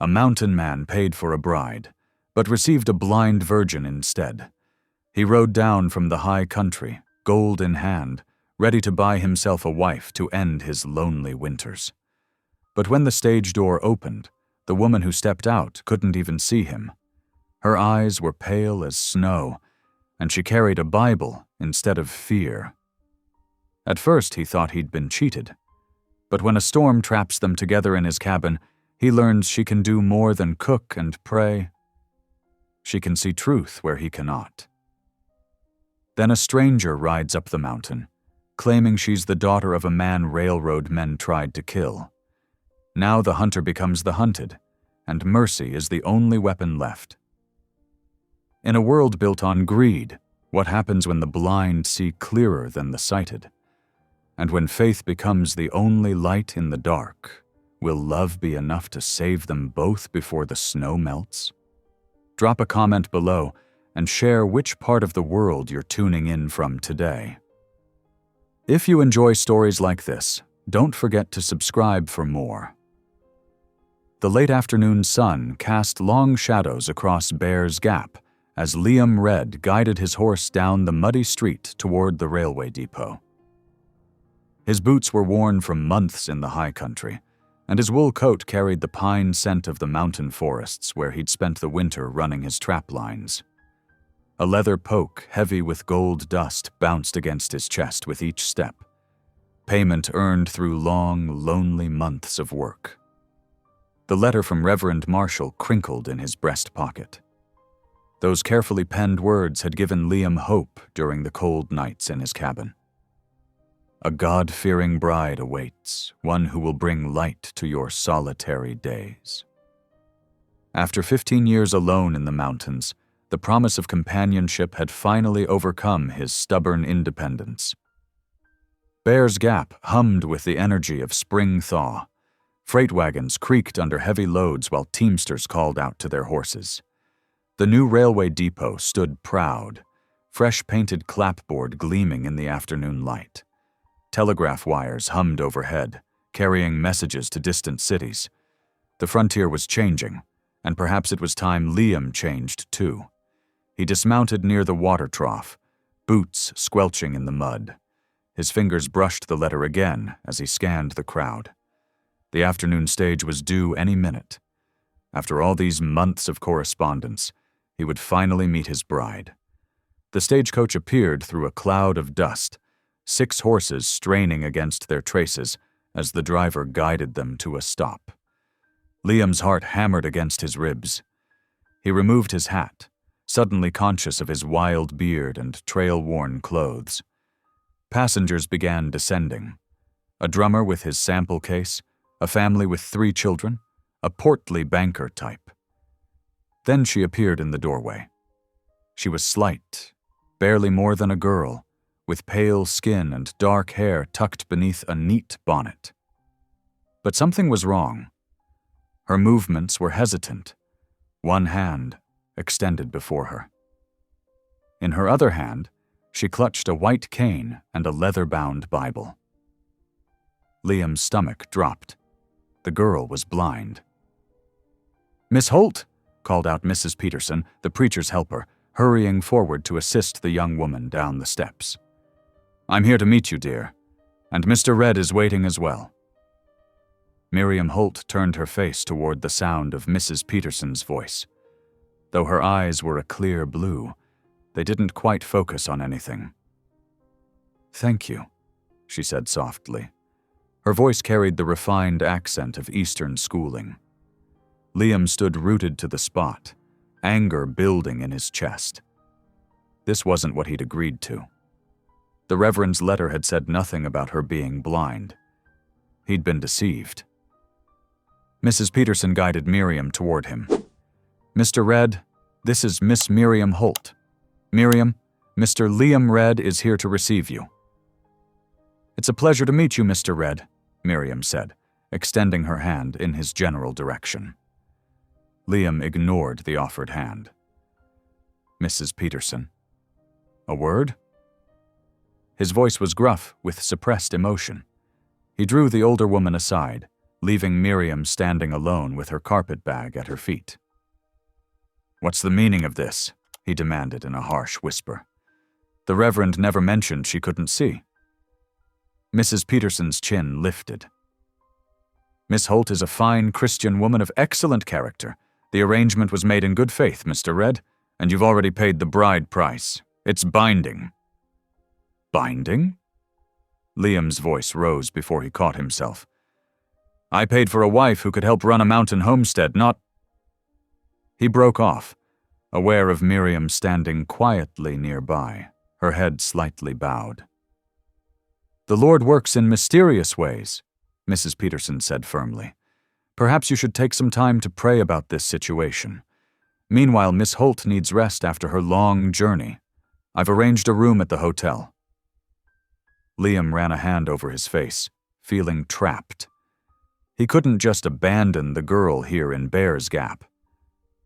A mountain man paid for a bride, but received a blind virgin instead. He rode down from the high country, gold in hand, ready to buy himself a wife to end his lonely winters. But when the stage door opened, the woman who stepped out couldn't even see him. Her eyes were pale as snow, and she carried a Bible instead of fear. At first he thought he'd been cheated, but when a storm traps them together in his cabin, he learns she can do more than cook and pray. She can see truth where he cannot. Then a stranger rides up the mountain, claiming she's the daughter of a man railroad men tried to kill. Now the hunter becomes the hunted, and mercy is the only weapon left. In a world built on greed, what happens when the blind see clearer than the sighted? And when faith becomes the only light in the dark, will love be enough to save them both before the snow melts? Drop a comment below and share which part of the world you're tuning in from today. If you enjoy stories like this, don't forget to subscribe for more. The late afternoon sun cast long shadows across Bear's Gap as Liam Red guided his horse down the muddy street toward the railway depot. His boots were worn from months in the high country, and his wool coat carried the pine scent of the mountain forests where he'd spent the winter running his trap lines. A leather poke heavy with gold dust bounced against his chest with each step, payment earned through long, lonely months of work. The letter from Reverend Marshall crinkled in his breast pocket. Those carefully penned words had given Liam hope during the cold nights in his cabin. A God-fearing bride awaits, one who will bring light to your solitary days. After 15 years alone in the mountains, the promise of companionship had finally overcome his stubborn independence. Bear's Gap hummed with the energy of spring thaw. Freight wagons creaked under heavy loads while teamsters called out to their horses. The new railway depot stood proud, fresh-painted clapboard gleaming in the afternoon light. Telegraph wires hummed overhead, carrying messages to distant cities. The frontier was changing, and perhaps it was time Liam changed too. He dismounted near the water trough, boots squelching in the mud. His fingers brushed the letter again as he scanned the crowd. The afternoon stage was due any minute. After all these months of correspondence, he would finally meet his bride. The stagecoach appeared through a cloud of dust, 6 horses straining against their traces as the driver guided them to a stop. Liam's heart hammered against his ribs. He removed his hat, suddenly conscious of his wild beard and trail-worn clothes. Passengers began descending. A drummer with his sample case, a family with 3 children, a portly banker type. Then she appeared in the doorway. She was slight, barely more than a girl, with pale skin and dark hair tucked beneath a neat bonnet. But something was wrong. Her movements were hesitant, one hand extended before her. In her other hand, she clutched a white cane and a leather-bound Bible. Liam's stomach dropped. The girl was blind. "Miss Holt," called out Mrs. Peterson, the preacher's helper, hurrying forward to assist the young woman down the steps. "I'm here to meet you, dear, and Mr. Red is waiting as well." Miriam Holt turned her face toward the sound of Mrs. Peterson's voice. Though her eyes were a clear blue, they didn't quite focus on anything. "Thank you," she said softly. Her voice carried the refined accent of Eastern schooling. Liam stood rooted to the spot, anger building in his chest. This wasn't what he'd agreed to. The Reverend's letter had said nothing about her being blind. He'd been deceived. Mrs. Peterson guided Miriam toward him. "Mr. Red, this is Miss Miriam Holt. Miriam, Mr. Liam Red is here to receive you." "It's a pleasure to meet you, Mr. Red," Miriam said, extending her hand in his general direction. Liam ignored the offered hand. "Mrs. Peterson. A word?" His voice was gruff with suppressed emotion. He drew the older woman aside, leaving Miriam standing alone with her carpet bag at her feet. "What's the meaning of this?" he demanded in a harsh whisper. "The Reverend never mentioned she couldn't see." Mrs. Peterson's chin lifted. "Miss Holt is a fine Christian woman of excellent character. The arrangement was made in good faith, Mr. Red, and you've already paid the bride price. It's binding." "Binding?" Liam's voice rose before he caught himself. "I paid for a wife who could help run a mountain homestead, not—" He broke off, aware of Miriam standing quietly nearby, her head slightly bowed. "The Lord works in mysterious ways," Mrs. Peterson said firmly. "Perhaps you should take some time to pray about this situation. Meanwhile, Miss Holt needs rest after her long journey. I've arranged a room at the hotel." Liam ran a hand over his face, feeling trapped. He couldn't just abandon the girl here in Bear's Gap.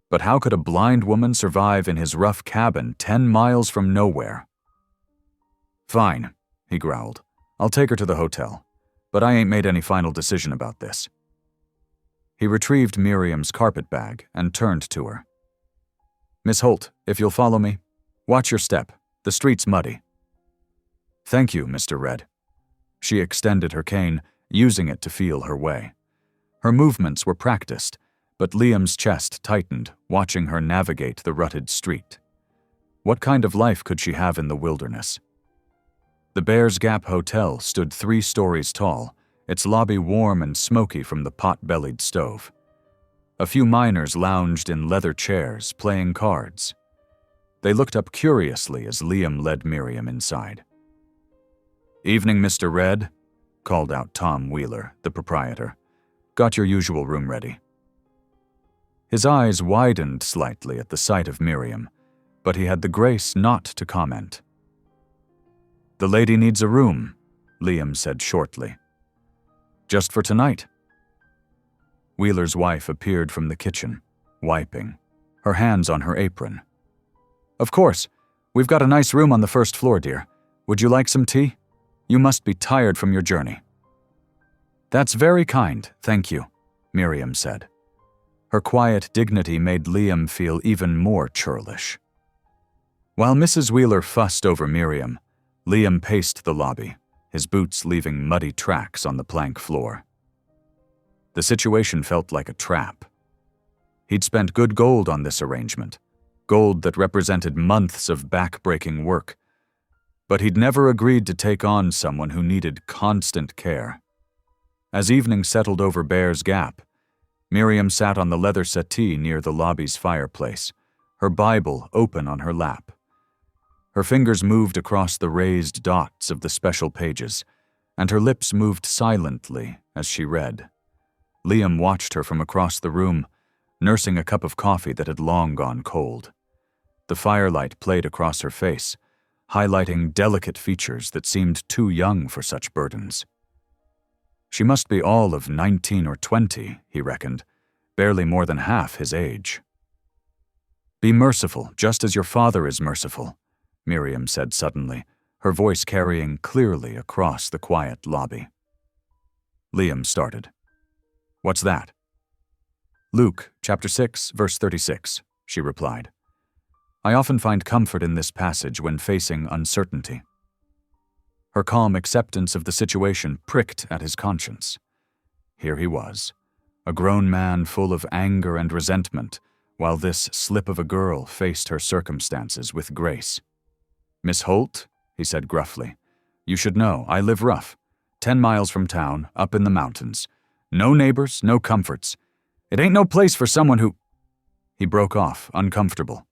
But how could a blind woman survive in his rough cabin 10 miles from nowhere? "Fine," he growled. "I'll take her to the hotel, but I ain't made any final decision about this." He retrieved Miriam's carpet bag and turned to her. "Miss Holt, if you'll follow me, watch your step. The street's muddy." "Thank you, Mr. Red." She extended her cane, using it to feel her way. Her movements were practiced, but Liam's chest tightened, watching her navigate the rutted street. What kind of life could she have in the wilderness? The Bear's Gap Hotel stood 3 stories tall, its lobby warm and smoky from the pot-bellied stove. A few miners lounged in leather chairs, playing cards. They looked up curiously as Liam led Miriam inside. "Evening, Mr. Red," called out Tom Wheeler, the proprietor. "Got your usual room ready." His eyes widened slightly at the sight of Miriam, but he had the grace not to comment. "The lady needs a room," Liam said shortly. "Just for tonight." Wheeler's wife appeared from the kitchen, wiping, her hands on her apron. "Of course. We've got a nice room on the first floor, dear. Would you like some tea? You must be tired from your journey." "That's very kind, thank you," Miriam said. Her quiet dignity made Liam feel even more churlish. While Mrs. Wheeler fussed over Miriam, Liam paced the lobby, his boots leaving muddy tracks on the plank floor. The situation felt like a trap. He'd spent good gold on this arrangement, gold that represented months of back-breaking work, but he'd never agreed to take on someone who needed constant care. As evening settled over Bear's Gap, Miriam sat on the leather settee near the lobby's fireplace, her Bible open on her lap. Her fingers moved across the raised dots of the special pages, and her lips moved silently as she read. Liam watched her from across the room, nursing a cup of coffee that had long gone cold. The firelight played across her face, highlighting delicate features that seemed too young for such burdens. She must be all of 19 or 20, he reckoned, barely more than half his age. "Be merciful, just as your father is merciful," Miriam said suddenly, her voice carrying clearly across the quiet lobby. Liam started. "What's that?" "Luke, chapter 6, verse 36, she replied. "I often find comfort in this passage when facing uncertainty." Her calm acceptance of the situation pricked at his conscience. Here he was, a grown man full of anger and resentment, while this slip of a girl faced her circumstances with grace. "Miss Holt," he said gruffly, "you should know, I live rough, 10 miles from town, up in the mountains. No neighbors, no comforts. It ain't no place for someone who—" He broke off, uncomfortable.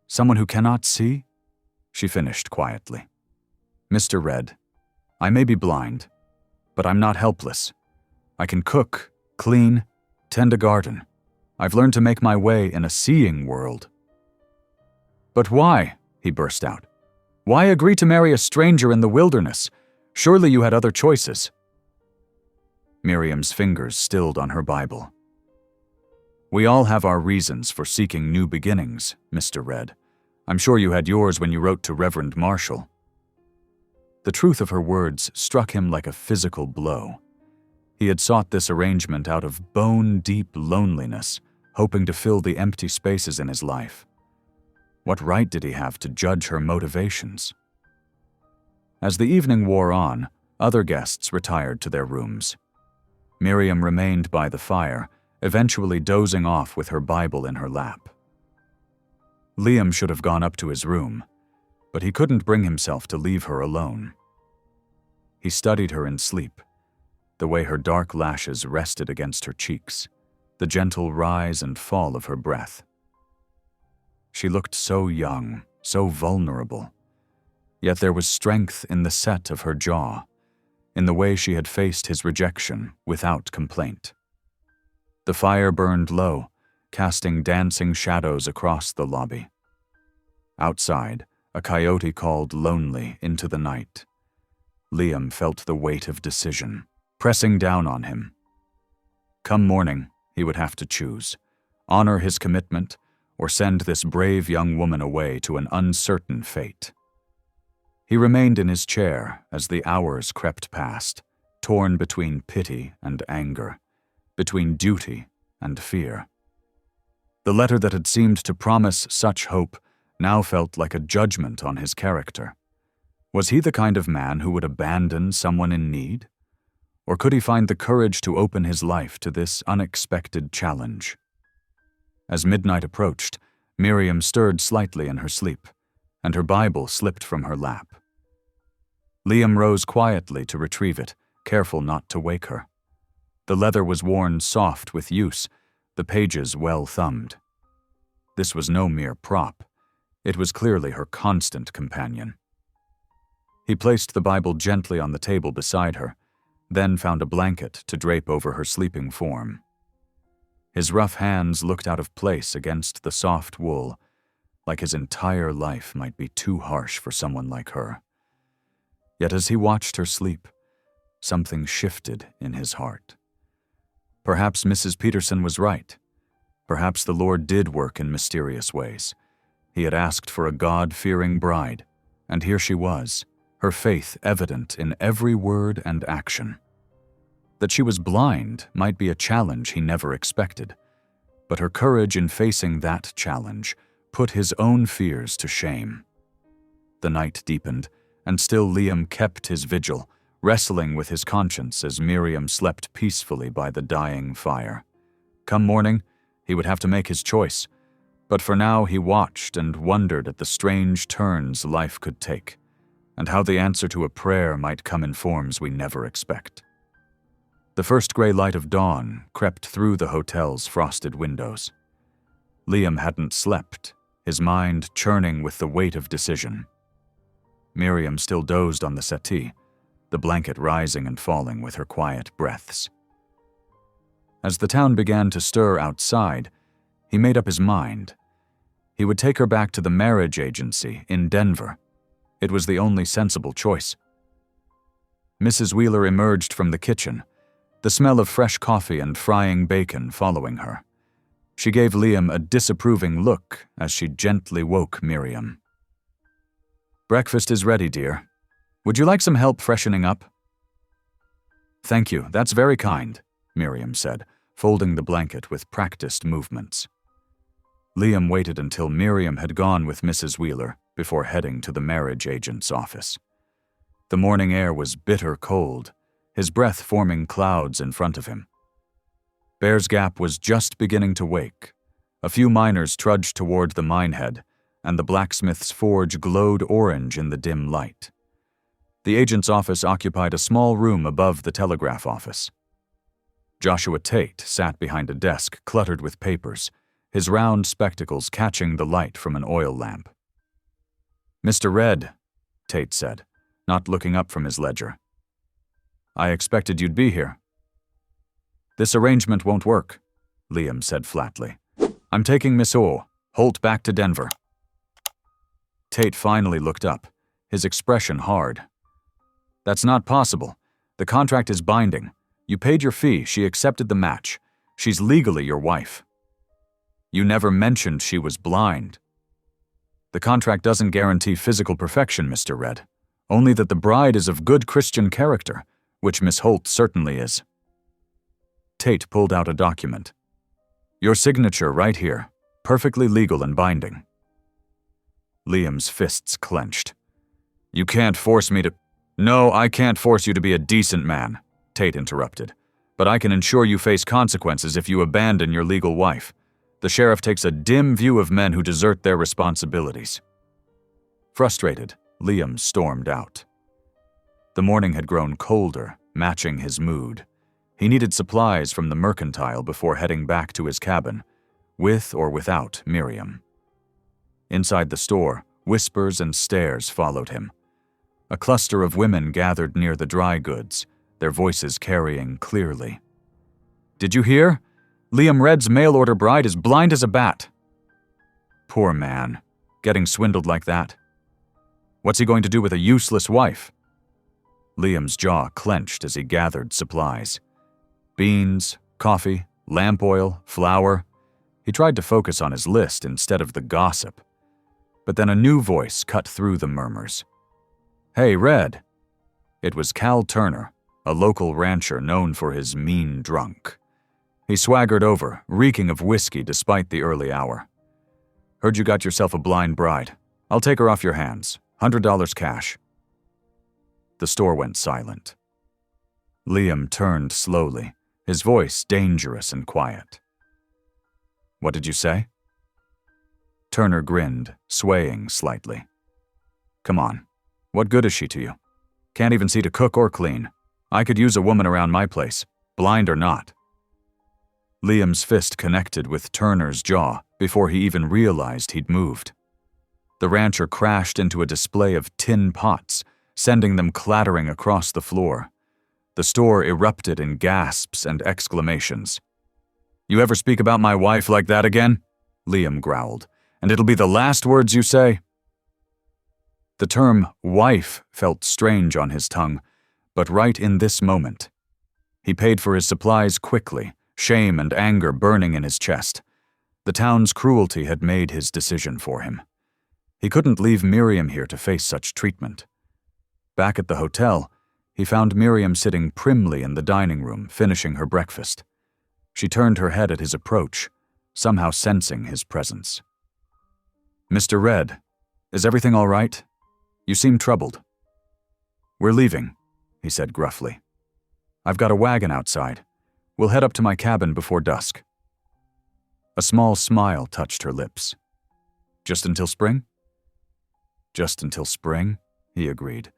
"Someone who cannot see?" she finished quietly. "Mr. Red, I may be blind, but I'm not helpless. I can cook, clean, tend a garden. I've learned to make my way in a seeing world." "But why?" he burst out. "Why agree to marry a stranger in the wilderness? Surely you had other choices." Miriam's fingers stilled on her Bible. "We all have our reasons for seeking new beginnings, Mr. Red. I'm sure you had yours when you wrote to Reverend Marshall." The truth of her words struck him like a physical blow. He had sought this arrangement out of bone-deep loneliness, hoping to fill the empty spaces in his life. What right did he have to judge her motivations? As the evening wore on, other guests retired to their rooms. Miriam remained by the fire, eventually dozing off with her Bible in her lap. Liam should have gone up to his room, but he couldn't bring himself to leave her alone. He studied her in sleep, the way her dark lashes rested against her cheeks, the gentle rise and fall of her breath. She looked so young, so vulnerable, yet there was strength in the set of her jaw, in the way she had faced his rejection without complaint. The fire burned low, casting dancing shadows across the lobby. Outside, a coyote called lonely into the night. Liam felt the weight of decision, pressing down on him. Come morning, he would have to choose, honor his commitment or send this brave young woman away to an uncertain fate. He remained in his chair as the hours crept past, torn between pity and anger, between duty and fear. The letter that had seemed to promise such hope now felt like a judgment on his character. Was he the kind of man who would abandon someone in need? Or could he find the courage to open his life to this unexpected challenge? As midnight approached, Miriam stirred slightly in her sleep, and her Bible slipped from her lap. Liam rose quietly to retrieve it, careful not to wake her. The leather was worn soft with use, the pages well thumbed. This was no mere prop. It was clearly her constant companion. He placed the Bible gently on the table beside her, then found a blanket to drape over her sleeping form. His rough hands looked out of place against the soft wool, like his entire life might be too harsh for someone like her. Yet as he watched her sleep, something shifted in his heart. Perhaps Mrs. Peterson was right. Perhaps the Lord did work in mysterious ways. He had asked for a God-fearing bride, and here she was, her faith evident in every word and action. That she was blind might be a challenge he never expected, but her courage in facing that challenge put his own fears to shame. The night deepened, and still Liam kept his vigil, wrestling with his conscience as Miriam slept peacefully by the dying fire. Come morning, he would have to make his choice, but for now he watched and wondered at the strange turns life could take, and how the answer to a prayer might come in forms we never expect. The first gray light of dawn crept through the hotel's frosted windows. Liam hadn't slept, his mind churning with the weight of decision. Miriam still dozed on the settee, the blanket rising and falling with her quiet breaths. As the town began to stir outside, he made up his mind. He would take her back to the marriage agency in Denver. It was the only sensible choice. Mrs. Wheeler emerged from the kitchen, the smell of fresh coffee and frying bacon following her. She gave Liam a disapproving look as she gently woke Miriam. Breakfast is ready, dear. Would you like some help freshening up? Thank you, that's very kind, Miriam said, folding the blanket with practiced movements. Liam waited until Miriam had gone with Mrs. Wheeler before heading to the marriage agent's office. The morning air was bitter cold, his breath forming clouds in front of him. Bears Gap was just beginning to wake. A few miners trudged toward the mine head, and the blacksmith's forge glowed orange in the dim light. The agent's office occupied a small room above the telegraph office. Joshua Tate sat behind a desk cluttered with papers, his round spectacles catching the light from an oil lamp. Mr. Red, Tate said, not looking up from his ledger. I expected you'd be here. This arrangement won't work, Liam said flatly. I'm taking Miss Holt back to Denver. Tate finally looked up, his expression hard. That's not possible. The contract is binding. You paid your fee, she accepted the match. She's legally your wife. You never mentioned she was blind. The contract doesn't guarantee physical perfection, Mr. Red. Only that the bride is of good Christian character, which Miss Holt certainly is. Tate pulled out a document. Your signature right here, perfectly legal and binding. Liam's fists clenched. You can't force me to— No, I can't force you to be a decent man, Tate interrupted. But I can ensure you face consequences if you abandon your legal wife. The sheriff takes a dim view of men who desert their responsibilities. Frustrated, Liam stormed out. The morning had grown colder, matching his mood. He needed supplies from the mercantile before heading back to his cabin, with or without Miriam. Inside the store, whispers and stares followed him. A cluster of women gathered near the dry goods, their voices carrying clearly. Did you hear? Liam Red's mail-order bride is blind as a bat. Poor man, getting swindled like that. What's he going to do with a useless wife? Liam's jaw clenched as he gathered supplies. Beans, coffee, lamp oil, flour. He tried to focus on his list instead of the gossip. But then a new voice cut through the murmurs. Hey, Red. It was Cal Turner, a local rancher known for his mean drunk. He swaggered over, reeking of whiskey despite the early hour. Heard you got yourself a blind bride. I'll take her off your hands. $100 cash. The store went silent. Liam turned slowly, his voice dangerous and quiet. What did you say? Turner grinned, swaying slightly. Come on, what good is she to you? Can't even see to cook or clean. I could use a woman around my place, blind or not. Liam's fist connected with Turner's jaw before he even realized he'd moved. The rancher crashed into a display of tin pots, sending them clattering across the floor. The store erupted in gasps and exclamations. You ever speak about my wife like that again? Liam growled. And it'll be the last words you say? The term wife felt strange on his tongue, but right in this moment. He paid for his supplies quickly, shame and anger burning in his chest. The town's cruelty had made his decision for him. He couldn't leave Miriam here to face such treatment. Back at the hotel, he found Miriam sitting primly in the dining room, finishing her breakfast. She turned her head at his approach, somehow sensing his presence. Mr. Red, is everything all right? You seem troubled. We're leaving, he said gruffly. I've got a wagon outside. We'll head up to my cabin before dusk. A small smile touched her lips. Just until spring? Just until spring, he agreed,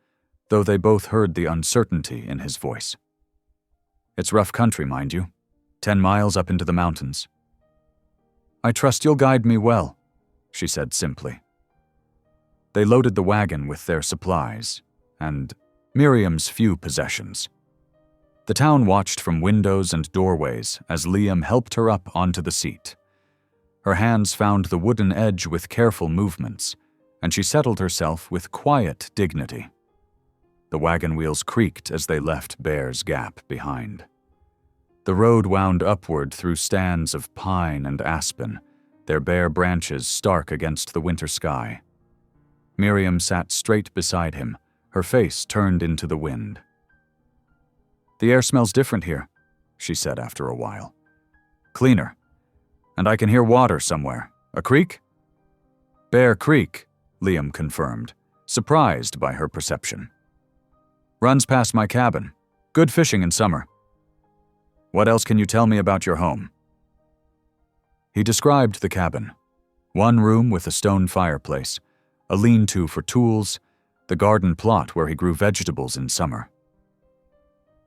though they both heard the uncertainty in his voice. It's rough country, mind you, 10 miles up into the mountains. I trust you'll guide me well, she said simply. They loaded the wagon with their supplies and Miriam's few possessions. The town watched from windows and doorways as Liam helped her up onto the seat. Her hands found the wooden edge with careful movements, and she settled herself with quiet dignity. The wagon wheels creaked as they left Bear's Gap behind. The road wound upward through stands of pine and aspen, their bare branches stark against the winter sky. Miriam sat straight beside him, her face turned into the wind. The air smells different here, she said after a while. Cleaner. And I can hear water somewhere. A creek? Bear Creek, Liam confirmed, surprised by her perception. Runs past my cabin. Good fishing in summer. What else can you tell me about your home? He described the cabin. One room with a stone fireplace, a lean-to for tools, the garden plot where he grew vegetables in summer.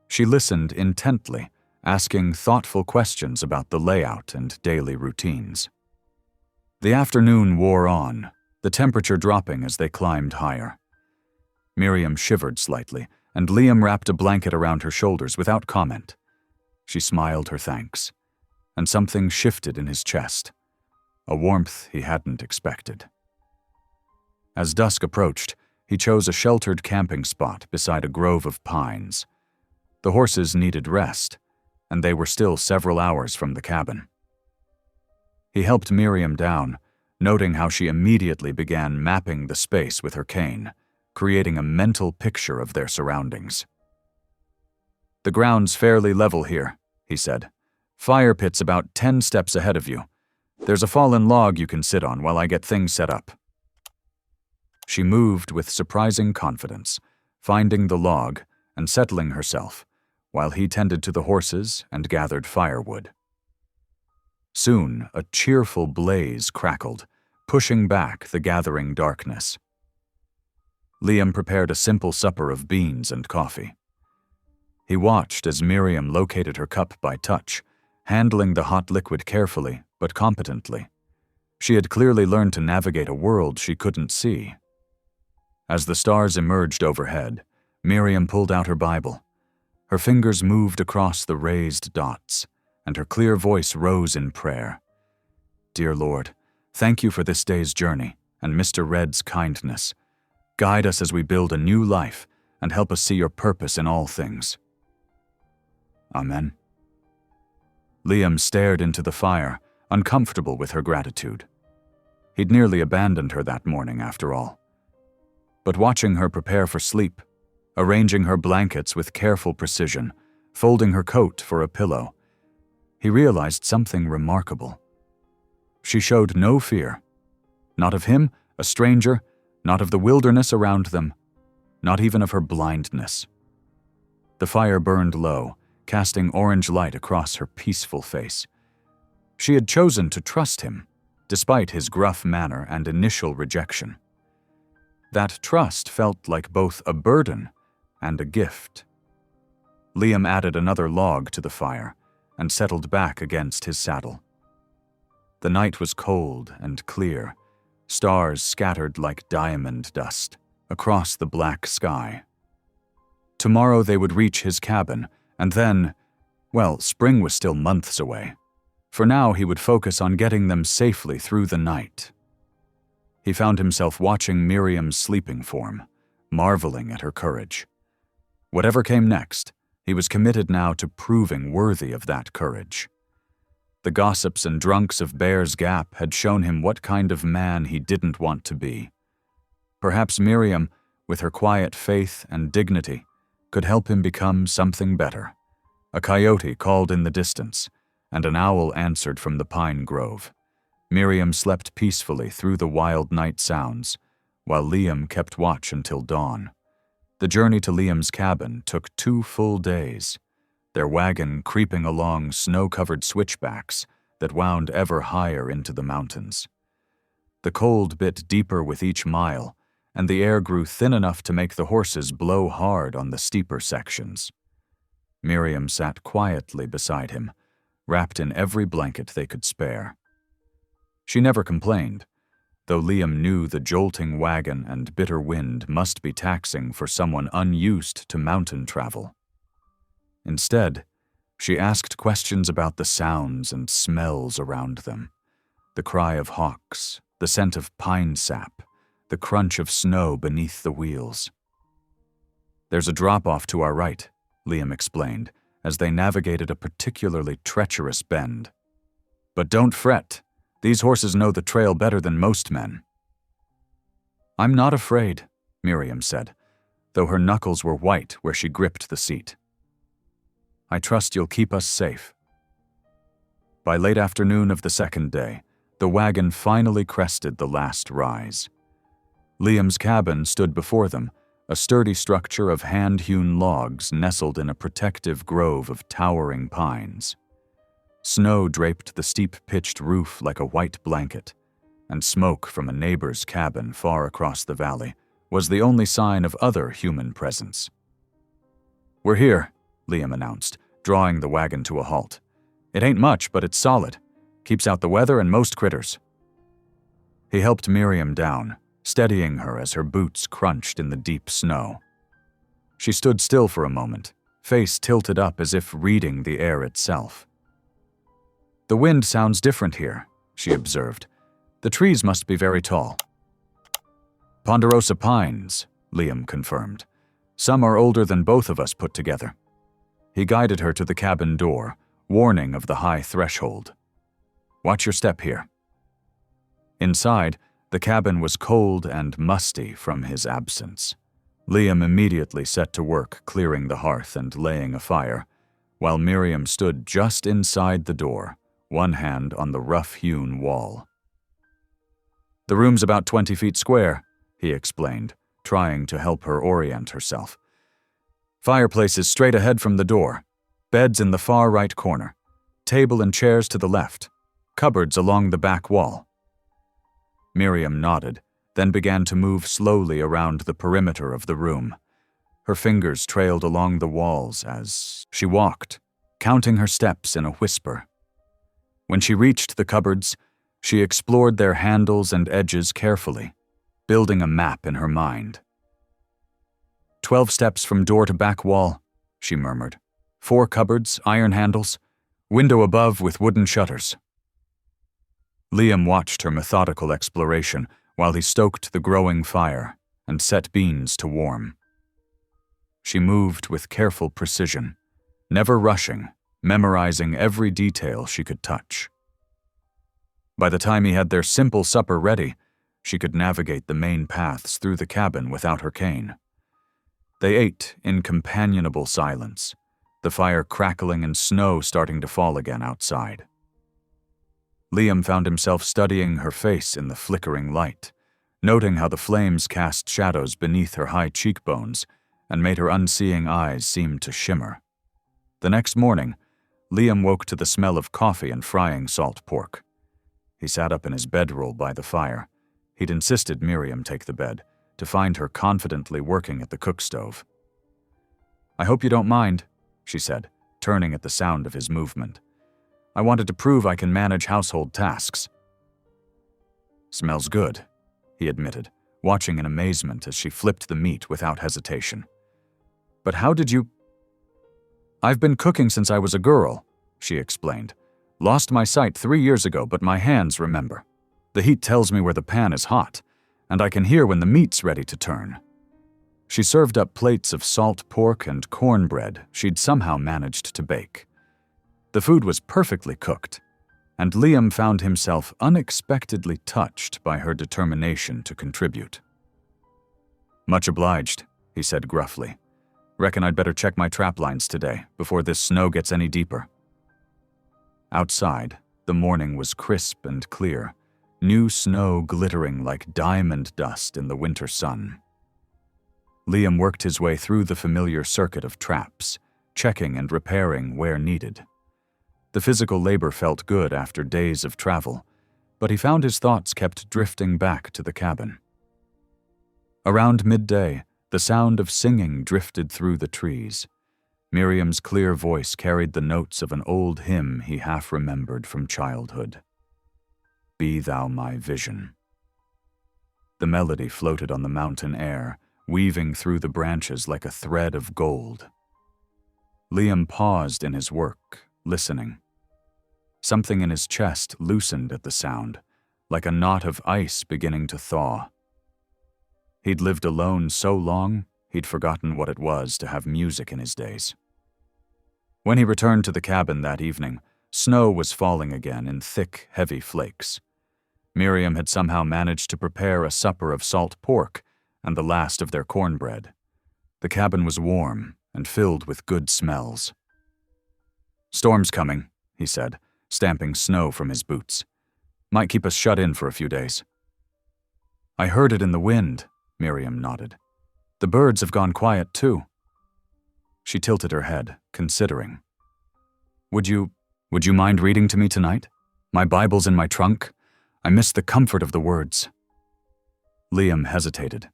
She listened intently, asking thoughtful questions about the layout and daily routines. The afternoon wore on, the temperature dropping as they climbed higher. Miriam shivered slightly, and Liam wrapped a blanket around her shoulders without comment. She smiled her thanks, and something shifted in his chest, a warmth he hadn't expected. As dusk approached, he chose a sheltered camping spot beside a grove of pines. The horses needed rest, and they were still several hours from the cabin. He helped Miriam down, noting how she immediately began mapping the space with her cane, creating a mental picture of their surroundings. The ground's fairly level here, he said. Fire pit's about 10 steps ahead of you. There's a fallen log you can sit on while I get things set up." She moved with surprising confidence, finding the log and settling herself, while he tended to the horses and gathered firewood. Soon, a cheerful blaze crackled, pushing back the gathering darkness. Liam prepared a simple supper of beans and coffee. He watched as Miriam located her cup by touch, handling the hot liquid carefully but competently. She had clearly learned to navigate a world she couldn't see. As the stars emerged overhead, Miriam pulled out her Bible. Her fingers moved across the raised dots, and her clear voice rose in prayer. "Dear Lord, thank you for this day's journey and Mr. Red's kindness. Guide us as we build a new life and help us see your purpose in all things. Amen." Liam stared into the fire, uncomfortable with her gratitude. He'd nearly abandoned her that morning, after all. But watching her prepare for sleep, arranging her blankets with careful precision, folding her coat for a pillow, he realized something remarkable. She showed no fear. Not of him, a stranger, not of the wilderness around them, not even of her blindness. The fire burned low, casting orange light across her peaceful face. She had chosen to trust him, despite his gruff manner and initial rejection. That trust felt like both a burden and a gift. Liam added another log to the fire and settled back against his saddle. The night was cold and clear, stars scattered like diamond dust across the black sky. Tomorrow they would reach his cabin, and then, well, spring was still months away. For now, he would focus on getting them safely through the night. He found himself watching Miriam's sleeping form, marveling at her courage. Whatever came next, he was committed now to proving worthy of that courage. The gossips and drunks of Bear's Gap had shown him what kind of man he didn't want to be. Perhaps Miriam, with her quiet faith and dignity, could help him become something better. A coyote called in the distance, and an owl answered from the pine grove. Miriam slept peacefully through the wild night sounds, while Liam kept watch until dawn. The journey to Liam's cabin took 2 full days, their wagon creeping along snow-covered switchbacks that wound ever higher into the mountains. The cold bit deeper with each mile, and the air grew thin enough to make the horses blow hard on the steeper sections. Miriam sat quietly beside him, wrapped in every blanket they could spare. She never complained, though Liam knew the jolting wagon and bitter wind must be taxing for someone unused to mountain travel. Instead, she asked questions about the sounds and smells around them, the cry of hawks, the scent of pine sap, the crunch of snow beneath the wheels. "There's a drop-off to our right," Liam explained, as they navigated a particularly treacherous bend. "But don't fret. These horses know the trail better than most men." "I'm not afraid," Miriam said, though her knuckles were white where she gripped the seat. "I trust you'll keep us safe." By late afternoon of the second day, the wagon finally crested the last rise. Liam's cabin stood before them, a sturdy structure of hand-hewn logs nestled in a protective grove of towering pines. Snow draped the steep-pitched roof like a white blanket, and smoke from a neighbor's cabin far across the valley was the only sign of other human presence. "We're here," Liam announced, drawing the wagon to a halt. "It ain't much, but it's solid. Keeps out the weather and most critters." He helped Miriam down, steadying her as her boots crunched in the deep snow. She stood still for a moment, face tilted up as if reading the air itself. "The wind sounds different here," she observed. "The trees must be very tall." "Ponderosa pines," Liam confirmed. "Some are older than both of us put together." He guided her to the cabin door, warning of the high threshold. "Watch your step here." Inside, the cabin was cold and musty from his absence. Liam immediately set to work clearing the hearth and laying a fire, while Miriam stood just inside the door, one hand on the rough-hewn wall. "The room's about 20 feet square," he explained, trying to help her orient herself. "Fireplace is straight ahead from the door, beds in the far right corner, table and chairs to the left, cupboards along the back wall." Miriam nodded, then began to move slowly around the perimeter of the room. Her fingers trailed along the walls as she walked, counting her steps in a whisper. When she reached the cupboards, she explored their handles and edges carefully, building a map in her mind. 12 steps from door to back wall," she murmured. 4 cupboards, iron handles, window above with wooden shutters." Liam watched her methodical exploration while he stoked the growing fire and set beans to warm. She moved with careful precision, never rushing, memorizing every detail she could touch. By the time he had their simple supper ready, she could navigate the main paths through the cabin without her cane. They ate in companionable silence, the fire crackling and snow starting to fall again outside. Liam found himself studying her face in the flickering light, noting how the flames cast shadows beneath her high cheekbones and made her unseeing eyes seem to shimmer. The next morning, Liam woke to the smell of coffee and frying salt pork. He sat up in his bedroll by the fire. He'd insisted Miriam take the bed, to find her confidently working at the cook stove. "I hope you don't mind," she said, turning at the sound of his movement. "I wanted to prove I can manage household tasks." "Smells good," he admitted, watching in amazement as she flipped the meat without hesitation. "But how did you—" "I've been cooking since I was a girl," she explained. "Lost my sight 3 years ago, but my hands remember. The heat tells me where the pan is hot, and I can hear when the meat's ready to turn." She served up plates of salt pork and cornbread she'd somehow managed to bake. The food was perfectly cooked, and Liam found himself unexpectedly touched by her determination to contribute. "Much obliged," he said gruffly. "Reckon I'd better check my trap lines today, before this snow gets any deeper." Outside, the morning was crisp and clear, new snow glittering like diamond dust in the winter sun. Liam worked his way through the familiar circuit of traps, checking and repairing where needed. The physical labor felt good after days of travel, but he found his thoughts kept drifting back to the cabin. Around midday, the sound of singing drifted through the trees. Miriam's clear voice carried the notes of an old hymn he half remembered from childhood. "Be thou my vision." The melody floated on the mountain air, weaving through the branches like a thread of gold. Liam paused in his work, listening. Something in his chest loosened at the sound, like a knot of ice beginning to thaw. He'd lived alone so long, he'd forgotten what it was to have music in his days. When he returned to the cabin that evening, snow was falling again in thick, heavy flakes. Miriam had somehow managed to prepare a supper of salt pork and the last of their cornbread. The cabin was warm and filled with good smells. "Storm's coming," he said, stamping snow from his boots. "Might keep us shut in for a few days." "I heard it in the wind," Miriam nodded. "The birds have gone quiet too." She tilted her head, considering. Would you mind reading to me tonight? My Bible's in my trunk. I miss the comfort of the words." Liam hesitated.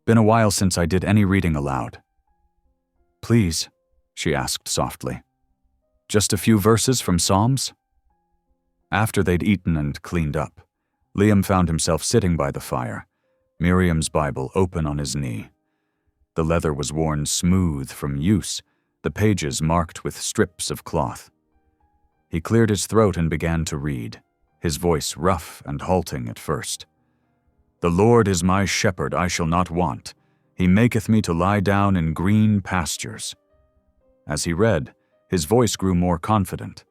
"Been a while since I did any reading aloud." "Please," she asked softly. "Just a few verses from Psalms?" After they'd eaten and cleaned up, Liam found himself sitting by the fire, Miriam's Bible open on his knee. The leather was worn smooth from use, the pages marked with strips of cloth. He cleared his throat and began to read, his voice rough and halting at first. "The Lord is my shepherd, I shall not want. He maketh me to lie down in green pastures." As he read, his voice grew more confident.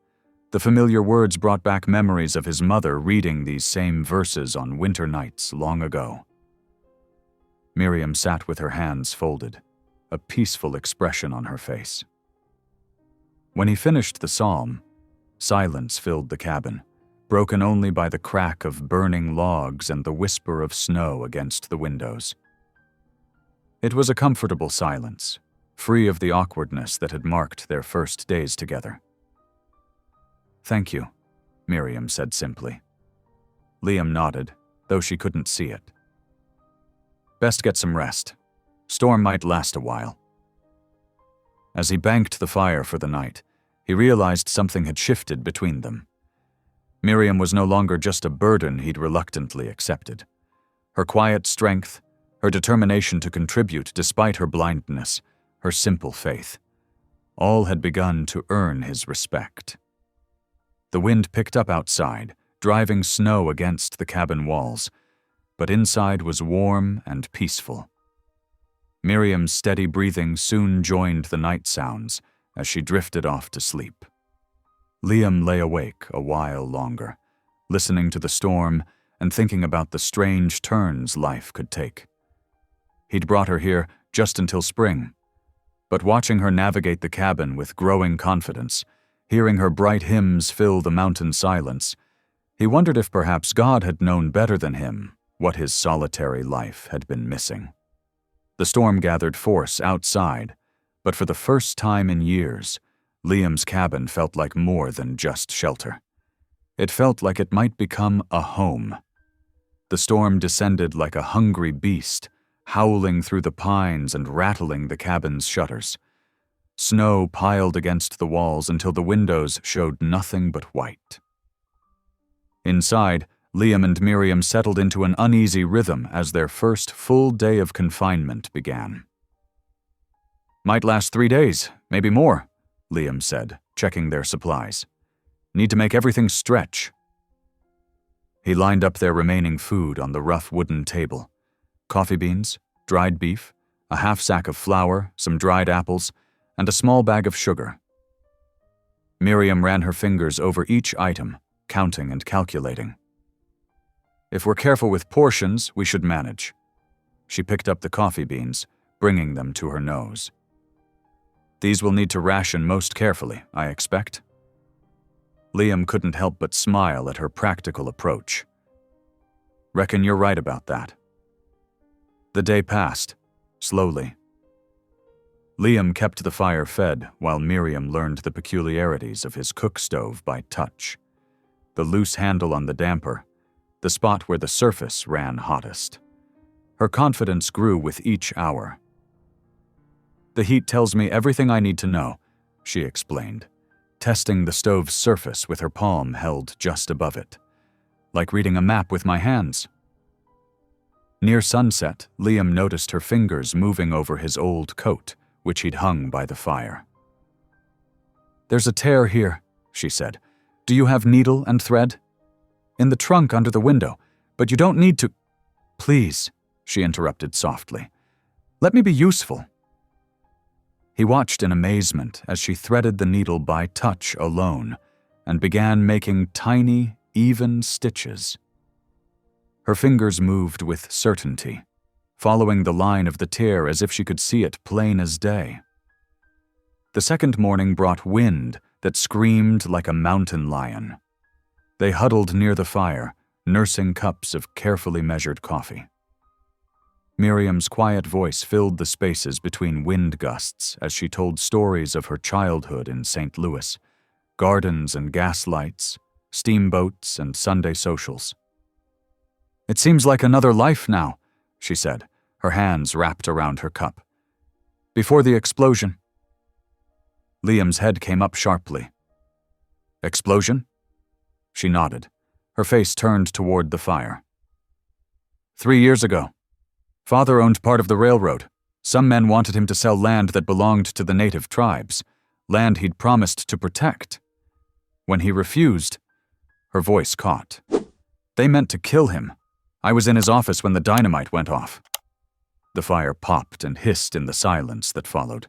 The familiar words brought back memories of his mother reading these same verses on winter nights long ago. Miriam sat with her hands folded, a peaceful expression on her face. When he finished the psalm, silence filled the cabin, broken only by the crack of burning logs and the whisper of snow against the windows. It was a comfortable silence, free of the awkwardness that had marked their first days together. "Thank you," Miriam said simply. Liam nodded, though she couldn't see it. "Best get some rest. Storm might last a while." As he banked the fire for the night, he realized something had shifted between them. Miriam was no longer just a burden he'd reluctantly accepted. Her quiet strength, her determination to contribute despite her blindness, her simple faith, all had begun to earn his respect. The wind picked up outside, driving snow against the cabin walls, but inside was warm and peaceful. Miriam's steady breathing soon joined the night sounds as she drifted off to sleep. Liam lay awake a while longer, listening to the storm and thinking about the strange turns life could take. He'd brought her here just until spring, but watching her navigate the cabin with growing confidence, hearing her bright hymns fill the mountain silence, he wondered if perhaps God had known better than him what his solitary life had been missing. The storm gathered force outside, but for the first time in years, Liam's cabin felt like more than just shelter. It felt like it might become a home. The storm descended like a hungry beast, howling through the pines and rattling the cabin's shutters. Snow piled against the walls until the windows showed nothing but white. Inside, Liam and Miriam settled into an uneasy rhythm as their first full day of confinement began. "Might last 3 days, maybe more," Liam said, checking their supplies. "Need to make everything stretch." He lined up their remaining food on the rough wooden table. Coffee beans, dried beef, a half sack of flour, some dried apples, and a small bag of sugar. Miriam ran her fingers over each item, counting and calculating. "If we're careful with portions, we should manage." She picked up the coffee beans, bringing them to her nose. "These will need to ration most carefully, I expect." Liam couldn't help but smile at her practical approach. "Reckon you're right about that." The day passed, slowly. Liam kept the fire fed while Miriam learned the peculiarities of his cook stove by touch. The loose handle on the damper, the spot where the surface ran hottest. Her confidence grew with each hour. "The heat tells me everything I need to know," she explained, testing the stove's surface with her palm held just above it. "Like reading a map with my hands." Near sunset, Liam noticed her fingers moving over his old coat, which he'd hung by the fire. "There's a tear here," she said. "Do you have needle and thread?" "In the trunk under the window, but you don't need to—" "Please," she interrupted softly. "Let me be useful." He watched in amazement as she threaded the needle by touch alone and began making tiny, even stitches. Her fingers moved with certainty, following the line of the tear as if she could see it plain as day. The second morning brought wind that screamed like a mountain lion. They huddled near the fire, nursing cups of carefully measured coffee. Miriam's quiet voice filled the spaces between wind gusts as she told stories of her childhood in St. Louis, gardens and gas lights, steamboats and Sunday socials. "It seems like another life now," she said, her hands wrapped around her cup. "Before the explosion." Liam's head came up sharply. "Explosion?" She nodded, her face turned toward the fire. 3 years ago. Father owned part of the railroad. Some men wanted him to sell land that belonged to the native tribes, land he'd promised to protect. When he refused, her voice caught. They meant to kill him. I was in his office when the dynamite went off. The fire popped and hissed in the silence that followed.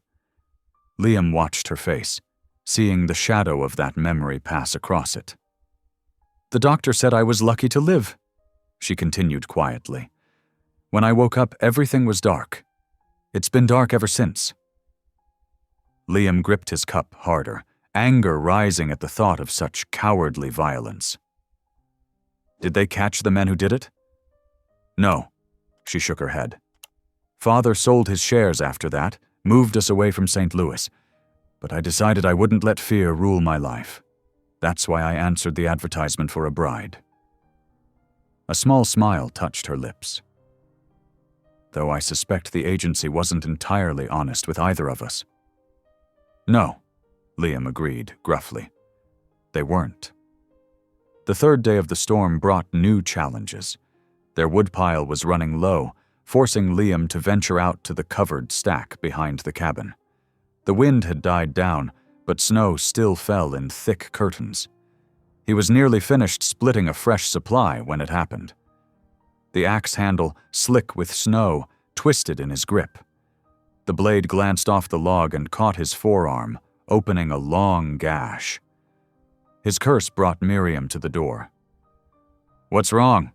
Liam watched her face, seeing the shadow of that memory pass across it. "The doctor said I was lucky to live," she continued quietly. "When I woke up, everything was dark. It's been dark ever since." Liam gripped his cup harder, anger rising at the thought of such cowardly violence. Did they catch the men who did it? No, she shook her head. Father sold his shares after that, moved us away from St. Louis, but I decided I wouldn't let fear rule my life. That's why I answered the advertisement for a bride. A small smile touched her lips. Though I suspect the agency wasn't entirely honest with either of us. No, Liam agreed gruffly. They weren't. The third day of the storm brought new challenges. Their woodpile was running low, forcing Liam to venture out to the covered stack behind the cabin. The wind had died down, but snow still fell in thick curtains. He was nearly finished splitting a fresh supply when it happened. The axe handle, slick with snow, twisted in his grip. The blade glanced off the log and caught his forearm, opening a long gash. His curse brought Miriam to the door. "What's wrong?"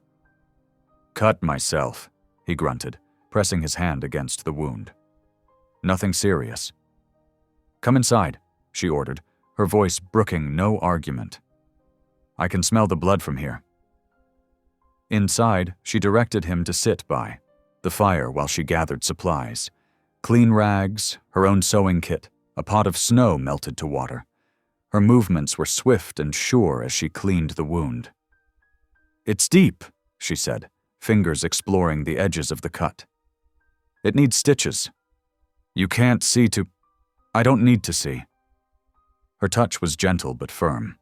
"Cut myself," he grunted, pressing his hand against the wound. "Nothing serious." "Come inside," she ordered, her voice brooking no argument. "I can smell the blood from here." Inside, she directed him to sit by the fire while she gathered supplies. Clean rags, her own sewing kit, a pot of snow melted to water. Her movements were swift and sure as she cleaned the wound. "It's deep," she said, fingers exploring the edges of the cut. "It needs stitches. You can't see to... I don't need to see." Her touch was gentle but firm.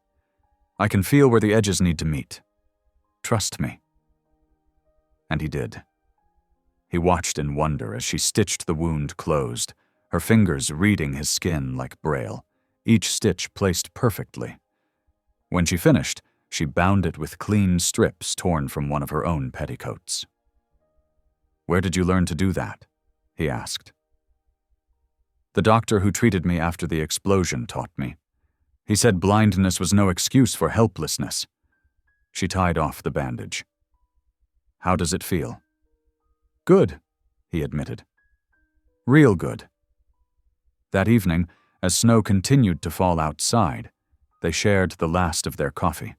"I can feel where the edges need to meet. Trust me." And he did. He watched in wonder as she stitched the wound closed, her fingers reading his skin like braille, each stitch placed perfectly. When she finished, she bound it with clean strips torn from one of her own petticoats. "Where did you learn to do that?" he asked. "The doctor who treated me after the explosion taught me. He said blindness was no excuse for helplessness." She tied off the bandage. "How does it feel?" "Good," he admitted. "Real good." That evening, as snow continued to fall outside, they shared the last of their coffee.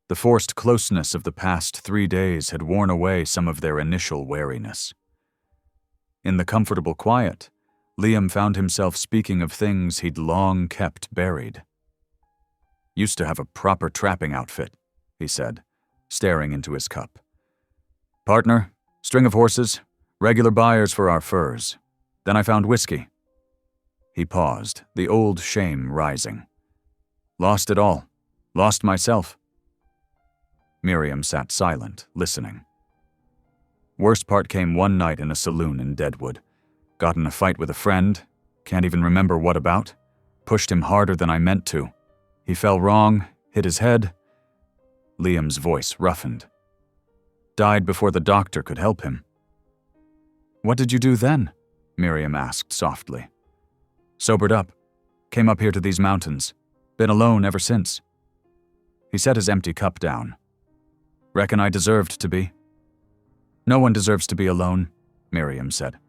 The forced closeness of the past 3 days had worn away some of their initial wariness. In the comfortable quiet, Liam found himself speaking of things he'd long kept buried. "Used to have a proper trapping outfit," he said, staring into his cup. "Partner, string of horses, regular buyers for our furs. Then I found whiskey." He paused, the old shame rising. "Lost it all. Lost myself." Miriam sat silent, listening. "Worst part came one night in a saloon in Deadwood. Got in a fight with a friend, can't even remember what about. Pushed him harder than I meant to. He fell wrong, hit his head." Liam's voice roughened. "Died before the doctor could help him." "What did you do then?" Miriam asked softly. "Sobered up. Came up here to these mountains. Been alone ever since." He set his empty cup down. "Reckon I deserved to be." "No one deserves to be alone," Miriam said.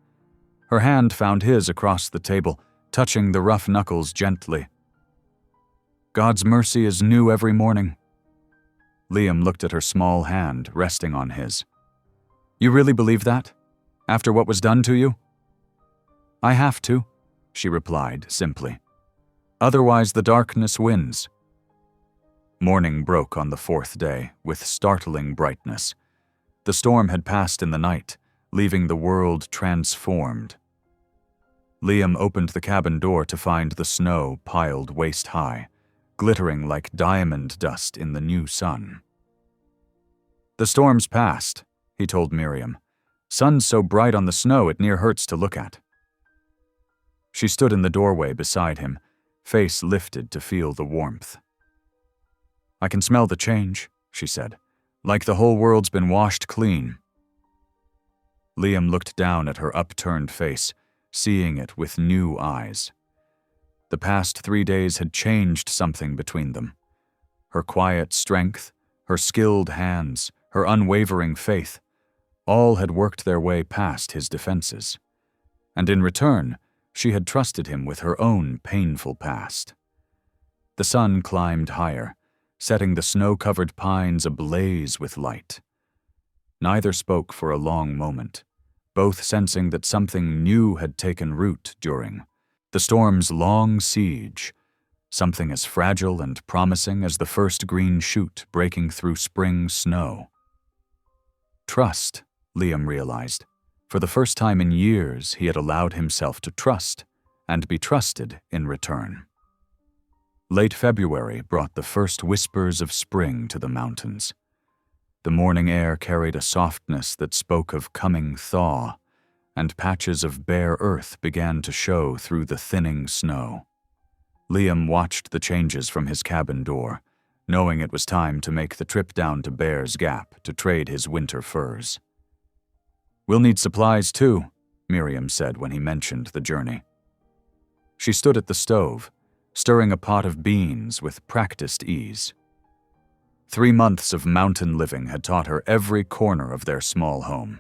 Her hand found his across the table, touching the rough knuckles gently. "God's mercy is new every morning." Liam looked at her small hand resting on his. "You really believe that? After what was done to you?" "I have to," she replied simply. "Otherwise the darkness wins." Morning broke on the 4th day, with startling brightness. The storm had passed in the night, leaving the world transformed. Liam opened the cabin door to find the snow piled waist-high, glittering like diamond dust in the new sun. "The storm's passed," he told Miriam. "Sun's so bright on the snow it near hurts to look at." She stood in the doorway beside him, face lifted to feel the warmth. "I can smell the change," she said, "like the whole world's been washed clean." Liam looked down at her upturned face, seeing it with new eyes. The past 3 days had changed something between them. Her quiet strength, her skilled hands, her unwavering faith, all had worked their way past his defenses. And in return, she had trusted him with her own painful past. The sun climbed higher, setting the snow-covered pines ablaze with light. Neither spoke for a long moment, both sensing that something new had taken root during the storm's long siege, something as fragile and promising as the first green shoot breaking through spring snow. Trust, Liam realized. For the first time in years, he had allowed himself to trust and be trusted in return. Late February brought the first whispers of spring to the mountains. The morning air carried a softness that spoke of coming thaw, and patches of bare earth began to show through the thinning snow. Liam watched the changes from his cabin door, knowing it was time to make the trip down to Bear's Gap to trade his winter furs. "We'll need supplies too," Miriam said when he mentioned the journey. She stood at the stove, stirring a pot of beans with practiced ease. 3 months of mountain living had taught her every corner of their small home.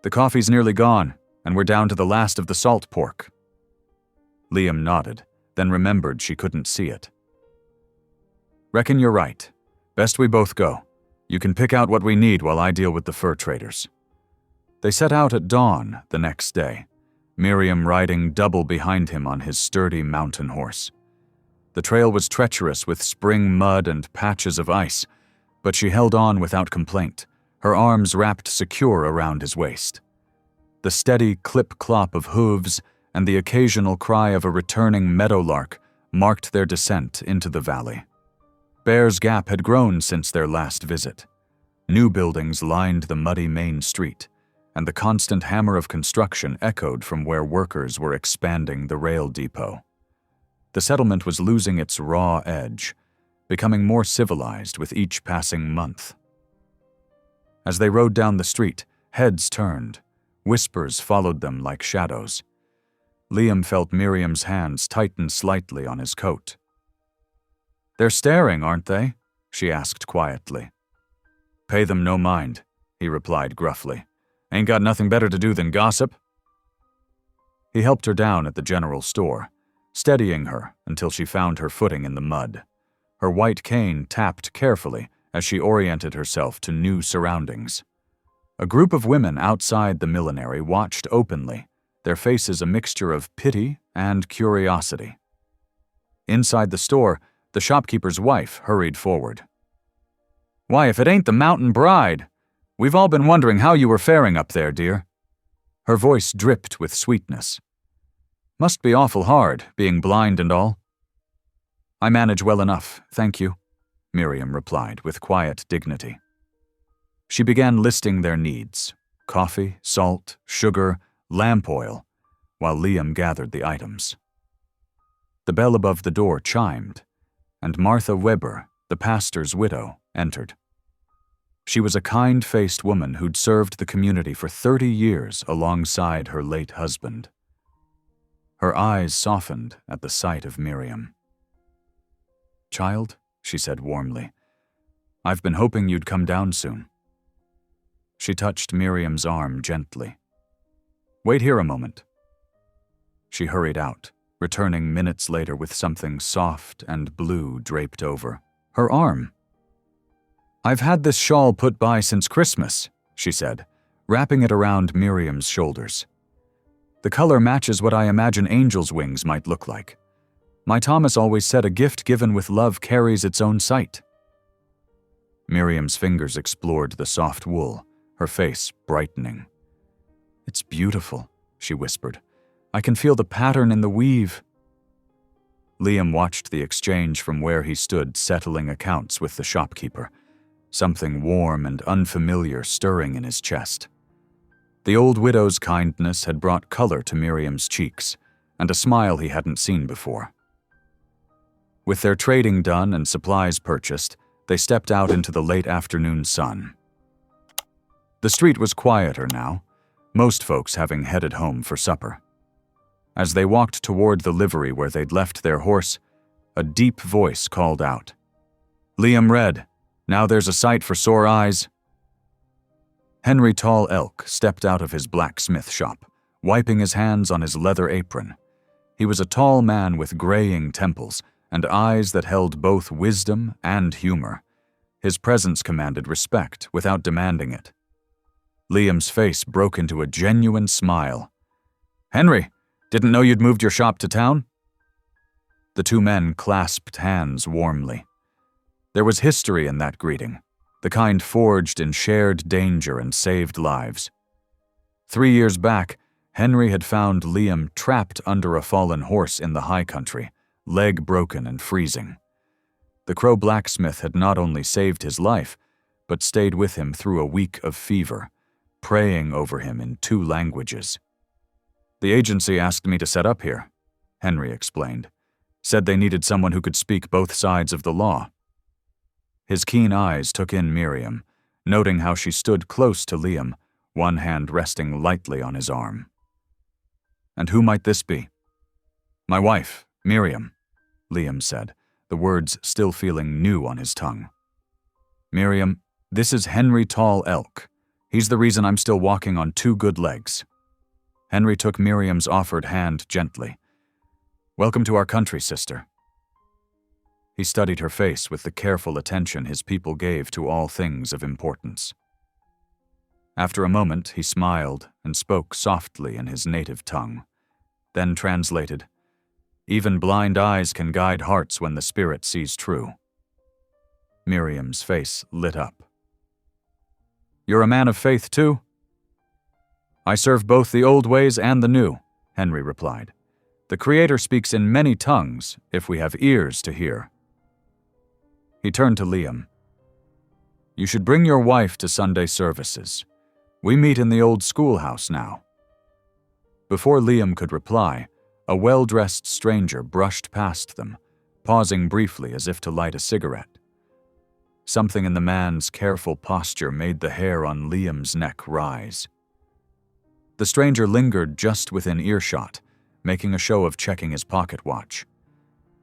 "The coffee's nearly gone, and we're down to the last of the salt pork." Liam nodded, then remembered she couldn't see it. "Reckon you're right. Best we both go. You can pick out what we need while I deal with the fur traders." They set out at dawn the next day, Miriam riding double behind him on his sturdy mountain horse. The trail was treacherous with spring mud and patches of ice, but she held on without complaint, her arms wrapped secure around his waist. The steady clip-clop of hooves and the occasional cry of a returning meadowlark marked their descent into the valley. Bear's Gap had grown since their last visit. New buildings lined the muddy main street, and the constant hammer of construction echoed from where workers were expanding the rail depot. The settlement was losing its raw edge, becoming more civilized with each passing month. As they rode down the street, heads turned. Whispers followed them like shadows. Liam felt Miriam's hands tighten slightly on his coat. "They're staring, aren't they?" she asked quietly. "Pay them no mind," he replied gruffly. "Ain't got nothing better to do than gossip." He helped her down at the general store, steadying her until she found her footing in the mud. Her white cane tapped carefully as she oriented herself to new surroundings. A group of women outside the millinery watched openly, their faces a mixture of pity and curiosity. Inside the store, the shopkeeper's wife hurried forward. "Why, if it ain't the mountain bride! We've all been wondering how you were faring up there, dear." Her voice dripped with sweetness. "Must be awful hard, being blind and all." "I manage well enough, thank you," Miriam replied with quiet dignity. She began listing their needs: coffee, salt, sugar, lamp oil, while Liam gathered the items. The bell above the door chimed, and Martha Weber, the pastor's widow, entered. She was a kind-faced woman who'd served the community for 30 years alongside her late husband. Her eyes softened at the sight of Miriam. "Child," she said warmly, "I've been hoping you'd come down soon." She touched Miriam's arm gently. "Wait here a moment." She hurried out, returning minutes later with something soft and blue draped over her arm. "I've had this shawl put by since Christmas," she said, wrapping it around Miriam's shoulders. "The color matches what I imagine angels' wings might look like. My Thomas always said a gift given with love carries its own sight." Miriam's fingers explored the soft wool, her face brightening. "It's beautiful," she whispered. "I can feel the pattern in the weave." Liam watched the exchange from where he stood settling accounts with the shopkeeper, something warm and unfamiliar stirring in his chest. The old widow's kindness had brought color to Miriam's cheeks, and a smile he hadn't seen before. With their trading done and supplies purchased, they stepped out into the late afternoon sun. The street was quieter now, most folks having headed home for supper. As they walked toward the livery where they'd left their horse, a deep voice called out, "Liam Red, now there's a sight for sore eyes." Henry Tall Elk stepped out of his blacksmith shop, wiping his hands on his leather apron. He was a tall man with graying temples, and eyes that held both wisdom and humor. His presence commanded respect without demanding it. Liam's face broke into a genuine smile. "Henry, didn't know you'd moved your shop to town?" The two men clasped hands warmly. There was history in that greeting, the kind forged in shared danger and saved lives. 3 years back, Henry had found Liam trapped under a fallen horse in the high country, leg broken and freezing. The Crow blacksmith had not only saved his life, but stayed with him through a week of fever, praying over him in 2 languages. "The agency asked me to set up here," Henry explained. "Said they needed someone who could speak both sides of the law." His keen eyes took in Miriam, noting how she stood close to Liam, one hand resting lightly on his arm. "And who might this be?" "My wife, Miriam," Liam said, the words still feeling new on his tongue. "Miriam, this is Henry Tall Elk. He's the reason I'm still walking on 2 good legs." Henry took Miriam's offered hand gently. "Welcome to our country, sister." He studied her face with the careful attention his people gave to all things of importance. After a moment, he smiled and spoke softly in his native tongue, then translated, "Even blind eyes can guide hearts when the spirit sees true." Miriam's face lit up. "You're a man of faith, too?" "I serve both the old ways and the new," Henry replied. "The Creator speaks in many tongues if we have ears to hear." He turned to Liam. "You should bring your wife to Sunday services. We meet in the old schoolhouse now." Before Liam could reply, a well-dressed stranger brushed past them, pausing briefly as if to light a cigarette. Something in the man's careful posture made the hair on Liam's neck rise. The stranger lingered just within earshot, making a show of checking his pocket watch.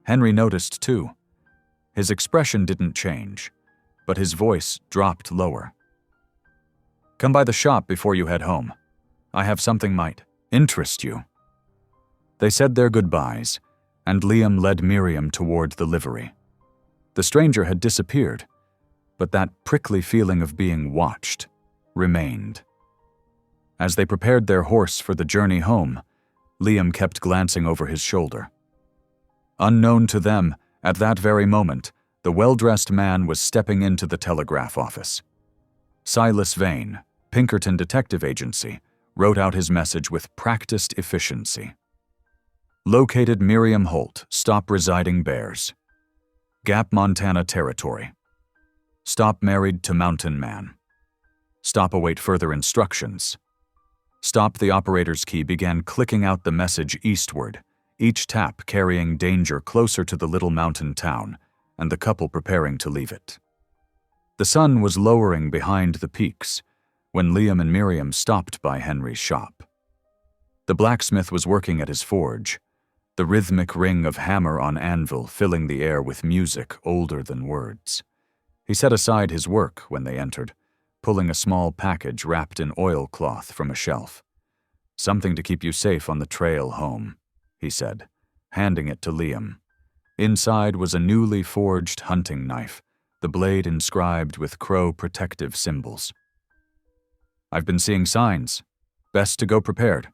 Henry noticed too. His expression didn't change, but his voice dropped lower. "Come by the shop before you head home. I have something might interest you." They said their goodbyes, and Liam led Miriam toward the livery. The stranger had disappeared, but that prickly feeling of being watched remained. As they prepared their horse for the journey home, Liam kept glancing over his shoulder. Unknown to them, at that very moment, the well-dressed man was stepping into the telegraph office. Silas Vane, Pinkerton Detective Agency, wrote out his message with practiced efficiency. Located Miriam Holt, stop residing bears. Gap, Montana territory. Stop married to mountain man. Stop await further instructions. Stop the operator's key began clicking out the message eastward, each tap carrying danger closer to the little mountain town, and the couple preparing to leave it. The sun was lowering behind the peaks when Liam and Miriam stopped by Henry's shop. The blacksmith was working at his forge, the rhythmic ring of hammer on anvil filling the air with music older than words. He set aside his work when they entered, pulling a small package wrapped in oilcloth from a shelf. "Something to keep you safe on the trail home," he said, handing it to Liam. Inside was a newly forged hunting knife, the blade inscribed with Crow protective symbols. "I've been seeing signs. Best to go prepared."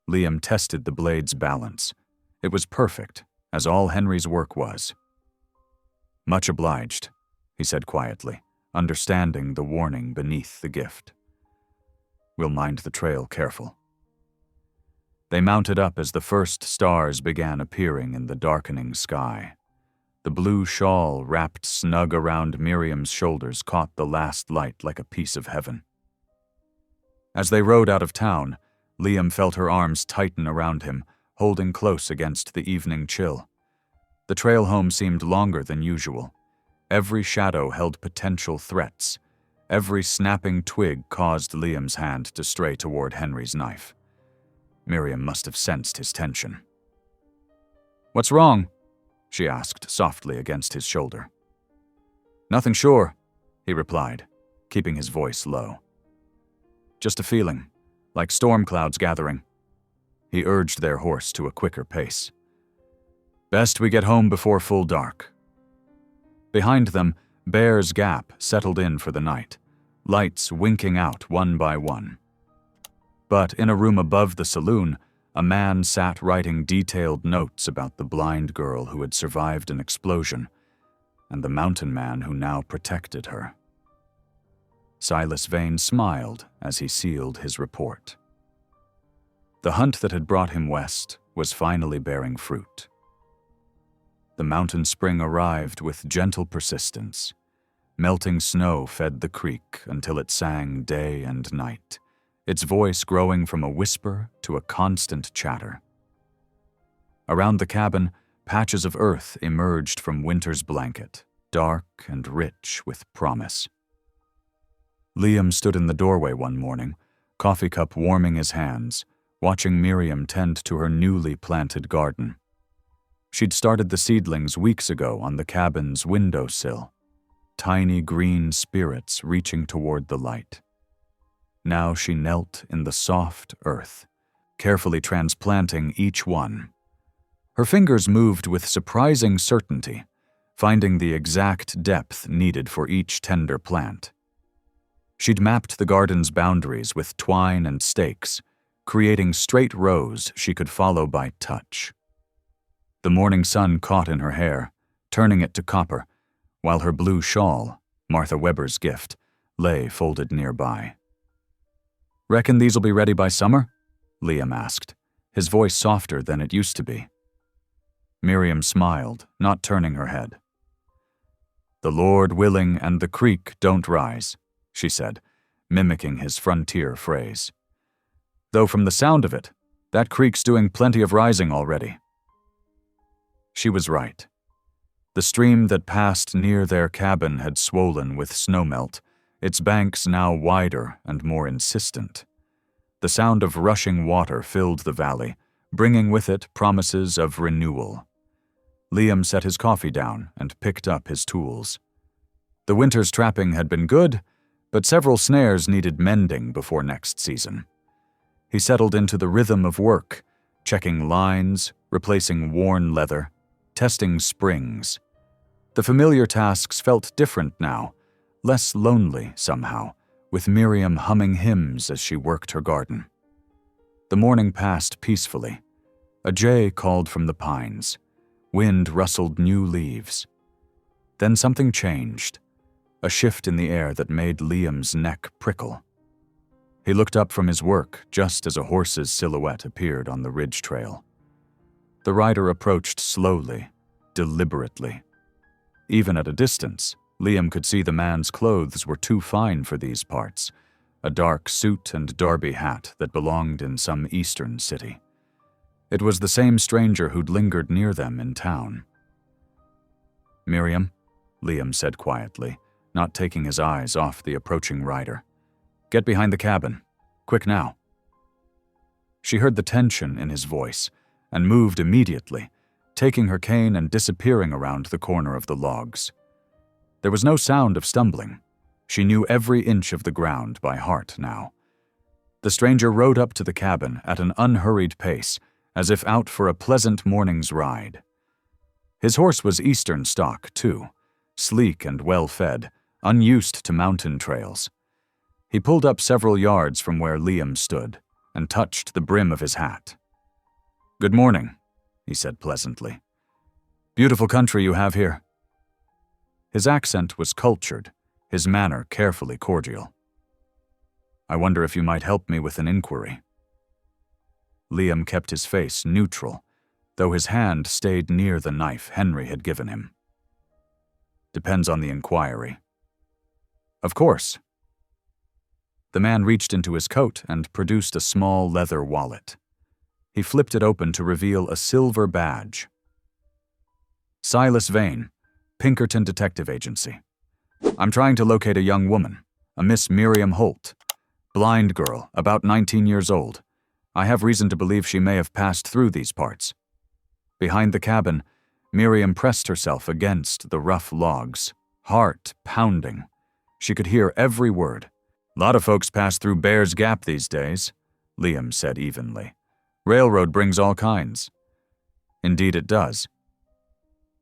Liam tested the blade's balance. It was perfect, as all Henry's work was. "Much obliged," he said quietly, understanding the warning beneath the gift. "We'll mind the trail careful." They mounted up as the first stars began appearing in the darkening sky. The blue shawl wrapped snug around Miriam's shoulders caught the last light like a piece of heaven. As they rode out of town, Liam felt her arms tighten around him, holding close against the evening chill. The trail home seemed longer than usual. Every shadow held potential threats. Every snapping twig caused Liam's hand to stray toward Henry's knife. Miriam must have sensed his tension. "What's wrong?" she asked softly against his shoulder. "Nothing sure," he replied, keeping his voice low. "Just a feeling, like storm clouds gathering." He urged their horse to a quicker pace. Best we get home before full dark. Behind them, Bear's Gap settled in for the night, lights winking out one by one. But in a room above the saloon, a man sat writing detailed notes about the blind girl who had survived an explosion and the mountain man who now protected her. Silas Vane smiled as he sealed his report. The hunt that had brought him west was finally bearing fruit. The mountain spring arrived with gentle persistence. Melting snow fed the creek until it sang day and night, its voice growing from a whisper to a constant chatter. Around the cabin, patches of earth emerged from winter's blanket, dark and rich with promise. Liam stood in the doorway one morning, coffee cup warming his hands, watching Miriam tend to her newly planted garden. She'd started the seedlings weeks ago on the cabin's windowsill, tiny green spirits reaching toward the light. Now she knelt in the soft earth, carefully transplanting each one. Her fingers moved with surprising certainty, finding the exact depth needed for each tender plant. She'd mapped the garden's boundaries with twine and stakes, creating straight rows she could follow by touch. The morning sun caught in her hair, turning it to copper, while her blue shawl, Martha Weber's gift, lay folded nearby. "Reckon these'll be ready by summer?" Liam asked, his voice softer than it used to be. Miriam smiled, not turning her head. "The Lord willing and the creek don't rise," she said, mimicking his frontier phrase. "Though from the sound of it, that creek's doing plenty of rising already." She was right. The stream that passed near their cabin had swollen with snowmelt, its banks now wider and more insistent. The sound of rushing water filled the valley, bringing with it promises of renewal. Liam set his coffee down and picked up his tools. The winter's trapping had been good, but several snares needed mending before next season. He settled into the rhythm of work, checking lines, replacing worn leather, testing springs. The familiar tasks felt different now, less lonely somehow, with Miriam humming hymns as she worked her garden. The morning passed peacefully. A jay called from the pines. Wind rustled new leaves. Then something changed, a shift in the air that made Liam's neck prickle. He looked up from his work just as a horse's silhouette appeared on the ridge trail. The rider approached slowly, deliberately. Even at a distance, Liam could see the man's clothes were too fine for these parts, a dark suit and derby hat that belonged in some eastern city. It was the same stranger who'd lingered near them in town. "Miriam," Liam said quietly, not taking his eyes off the approaching rider. "Get behind the cabin. Quick now." She heard the tension in his voice and moved immediately, taking her cane and disappearing around the corner of the logs. There was no sound of stumbling. She knew every inch of the ground by heart now. The stranger rode up to the cabin at an unhurried pace, as if out for a pleasant morning's ride. His horse was Eastern stock, too, sleek and well-fed, unused to mountain trails. He pulled up several yards from where Liam stood and touched the brim of his hat. "Good morning," he said pleasantly. "Beautiful country you have here." His accent was cultured, his manner carefully cordial. "I wonder if you might help me with an inquiry." Liam kept his face neutral, though his hand stayed near the knife Henry had given him. "Depends on the inquiry." "Of course." The man reached into his coat and produced a small leather wallet. He flipped it open to reveal a silver badge. "Silas Vane, Pinkerton Detective Agency. I'm trying to locate a young woman, a Miss Miriam Holt. Blind girl, about 19 years old. I have reason to believe she may have passed through these parts." Behind the cabin, Miriam pressed herself against the rough logs, heart pounding. She could hear every word. "Lot of folks pass through Bear's Gap these days," Liam said evenly. "Railroad brings all kinds." "Indeed it does.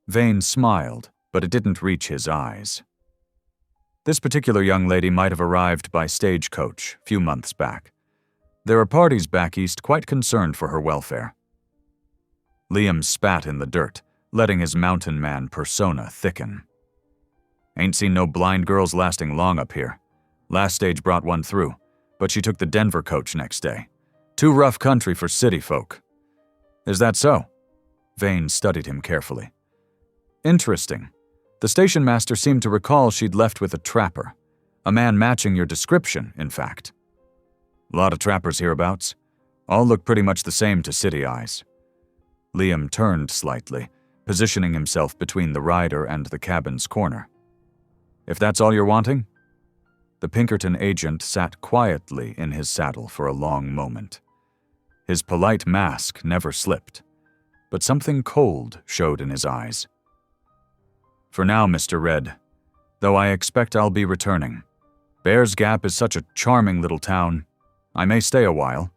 Vane smiled, but it didn't reach his eyes. This particular young lady might have arrived by stagecoach a few months back. There are parties back east quite concerned for her welfare. Liam spat in the dirt, letting his mountain man persona thicken. Ain't seen no blind girls lasting long up here. Last stage brought one through, but she took the Denver coach next day. Too rough country for city folk. Is that so? Vane studied him carefully. Interesting. The station master seemed to recall she'd left with a trapper. A man matching your description, in fact. A lot of trappers hereabouts. All look pretty much the same to city eyes. Liam turned slightly, positioning himself between the rider and the cabin's corner. If that's all you're wanting? The Pinkerton agent sat quietly in his saddle for a long moment. His polite mask never slipped, but something cold showed in his eyes. For now, Mr. Red, though I expect I'll be returning. Bears Gap is such a charming little town. I may stay a while.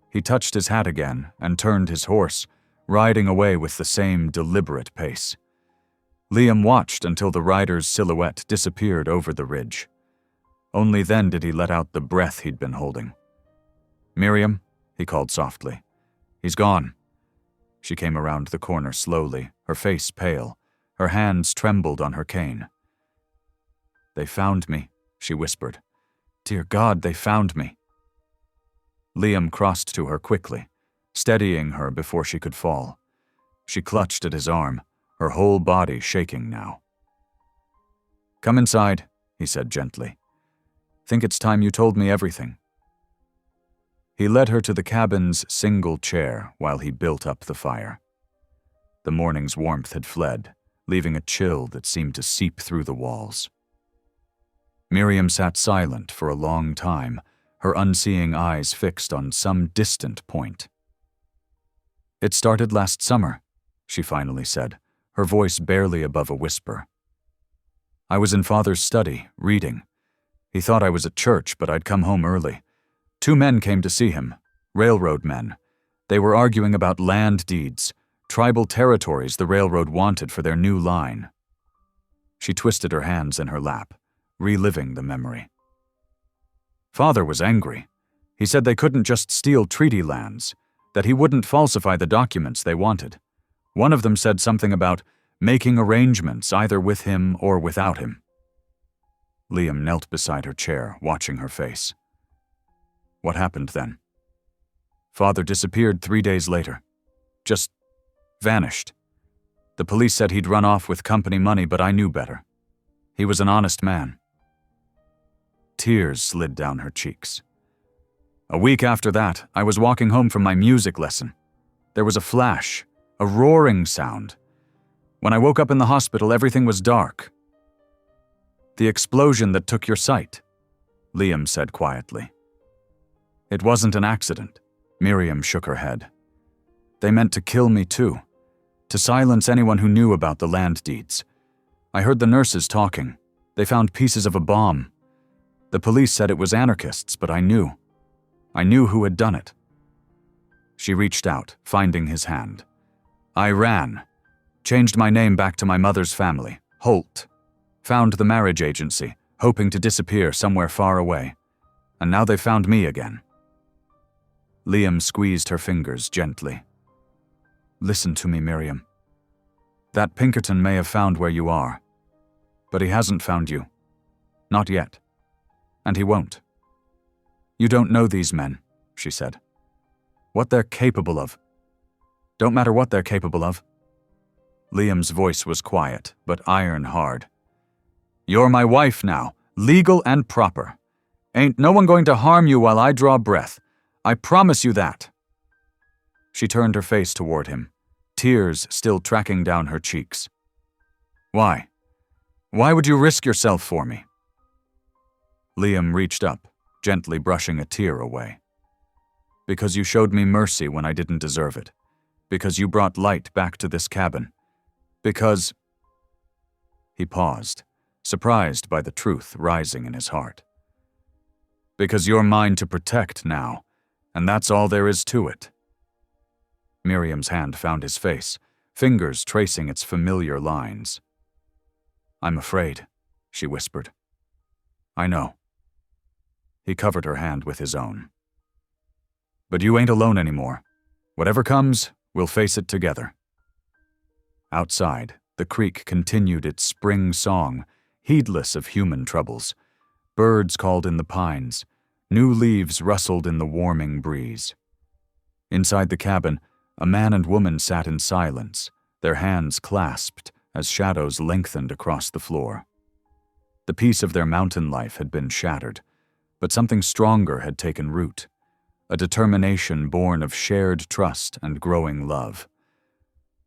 He touched his hat again and turned his horse, riding away with the same deliberate pace. Liam watched until the rider's silhouette disappeared over the ridge. Only then did he let out the breath he'd been holding. "Miriam," he called softly. "He's gone." She came around the corner slowly, her face pale. Her hands trembled on her cane. "They found me," she whispered. "Dear God, they found me." Liam crossed to her quickly, steadying her before she could fall. She clutched at his arm, her whole body shaking now. "Come inside," he said gently. "Think it's time you told me everything." He led her to the cabin's single chair while he built up the fire. The morning's warmth had fled, leaving a chill that seemed to seep through the walls. Miriam sat silent for a long time, her unseeing eyes fixed on some distant point. "It started last summer," she finally said, her voice barely above a whisper. "I was in Father's study, reading. He thought I was at church, but I'd come home early. 2 men came to see him, railroad men. They were arguing about land deeds, tribal territories the railroad wanted for their new line." She twisted her hands in her lap, reliving the memory. "Father was angry. He said they couldn't just steal treaty lands, that he wouldn't falsify the documents they wanted. One of them said something about making arrangements either with him or without him." Liam knelt beside her chair, watching her face. "What happened then?" "Father disappeared 3 days later. Just vanished. The police said he'd run off with company money, but I knew better. He was an honest man." Tears slid down her cheeks. "A week after that, I was walking home from my music lesson. There was a flash, a roaring sound. When I woke up in the hospital, everything was dark." "The explosion that took your sight," Liam said quietly. "It wasn't an accident." Miriam shook her head. "They meant to kill me too, to silence anyone who knew about the land deeds. I heard the nurses talking. They found pieces of a bomb. The police said it was anarchists, but I knew. I knew who had done it." She reached out, finding his hand. "I ran. Changed my name back to my mother's family, Holt. Found the marriage agency, hoping to disappear somewhere far away. And now they found me again." Liam squeezed her fingers gently. "Listen to me, Miriam. That Pinkerton may have found where you are, but he hasn't found you. Not yet. And he won't. You don't know these men," she said. "What they're capable of. Don't matter what they're capable of." Liam's voice was quiet, but iron hard. "You're my wife now, legal and proper. Ain't no one going to harm you while I draw breath. I promise you that." She turned her face toward him, tears still tracking down her cheeks. "Why? Why would you risk yourself for me?" Liam reached up, gently brushing a tear away. "Because you showed me mercy when I didn't deserve it. Because you brought light back to this cabin. Because—" He paused, surprised by the truth rising in his heart. "Because you're mine to protect now, and that's all there is to it." Miriam's hand found his face, fingers tracing its familiar lines. "I'm afraid," she whispered. "I know." He covered her hand with his own. "But you ain't alone anymore. Whatever comes, we'll face it together." Outside, the creek continued its spring song, heedless of human troubles. Birds called in the pines. New leaves rustled in the warming breeze. Inside the cabin, a man and woman sat in silence, their hands clasped as shadows lengthened across the floor. The peace of their mountain life had been shattered, but something stronger had taken root, a determination born of shared trust and growing love.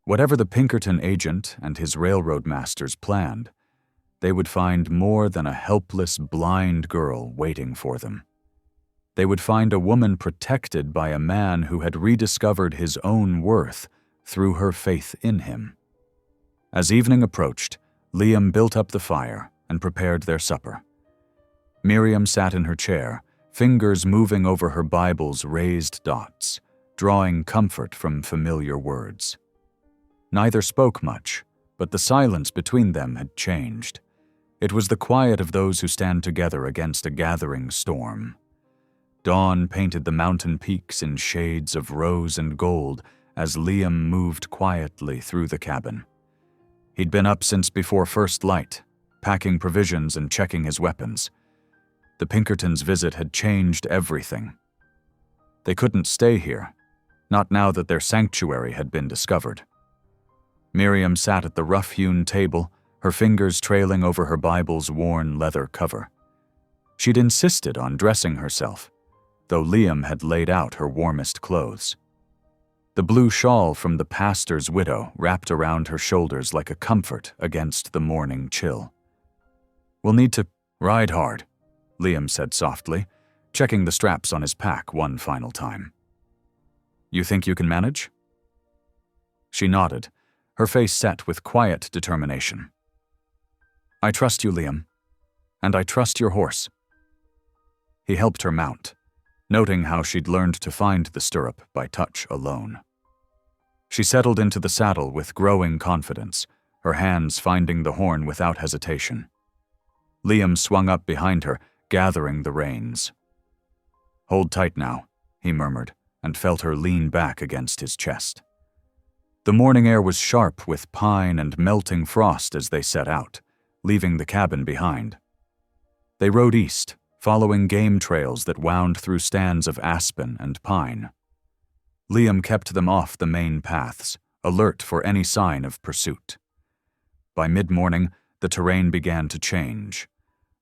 Whatever the Pinkerton agent and his railroad masters planned, they would find more than a helpless, blind girl waiting for them. They would find a woman protected by a man who had rediscovered his own worth through her faith in him. As evening approached, Liam built up the fire and prepared their supper. Miriam sat in her chair, fingers moving over her Bible's raised dots, drawing comfort from familiar words. Neither spoke much, but the silence between them had changed. It was the quiet of those who stand together against a gathering storm. Dawn painted the mountain peaks in shades of rose and gold as Liam moved quietly through the cabin. He'd been up since before first light, packing provisions and checking his weapons. The Pinkertons' visit had changed everything. They couldn't stay here, not now that their sanctuary had been discovered. Miriam sat at the rough-hewn table, her fingers trailing over her Bible's worn leather cover. She'd insisted on dressing herself, though Liam had laid out her warmest clothes. The blue shawl from the pastor's widow wrapped around her shoulders like a comfort against the morning chill. "We'll need to ride hard," Liam said softly, checking the straps on his pack one final time. "You think you can manage?" She nodded, her face set with quiet determination. "I trust you, Liam, and I trust your horse." He helped her mount, noting how she'd learned to find the stirrup by touch alone. She settled into the saddle with growing confidence, her hands finding the horn without hesitation. Liam swung up behind her, gathering the reins. "Hold tight now," he murmured, and felt her lean back against his chest. The morning air was sharp with pine and melting frost as they set out, leaving the cabin behind. They rode east, following game trails that wound through stands of aspen and pine. Liam kept them off the main paths, alert for any sign of pursuit. By mid-morning, the terrain began to change.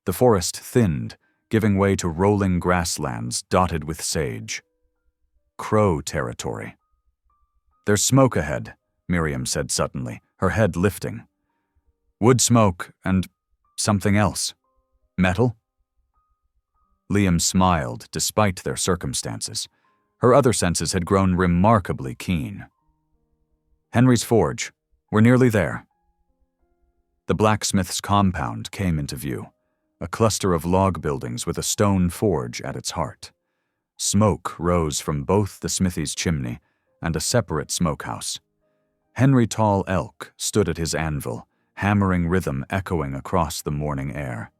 The forest thinned, giving way to rolling grasslands dotted with sage. Crow territory. "There's smoke ahead," Miriam said suddenly, her head lifting. "Wood smoke and something else. Metal?" Liam smiled despite their circumstances. Her other senses had grown remarkably keen. "Henry's forge. We're nearly there." The blacksmith's compound came into view, a cluster of log buildings with a stone forge at its heart. Smoke rose from both the smithy's chimney and a separate smokehouse. Henry Tall Elk stood at his anvil, hammering rhythm echoing across the morning air.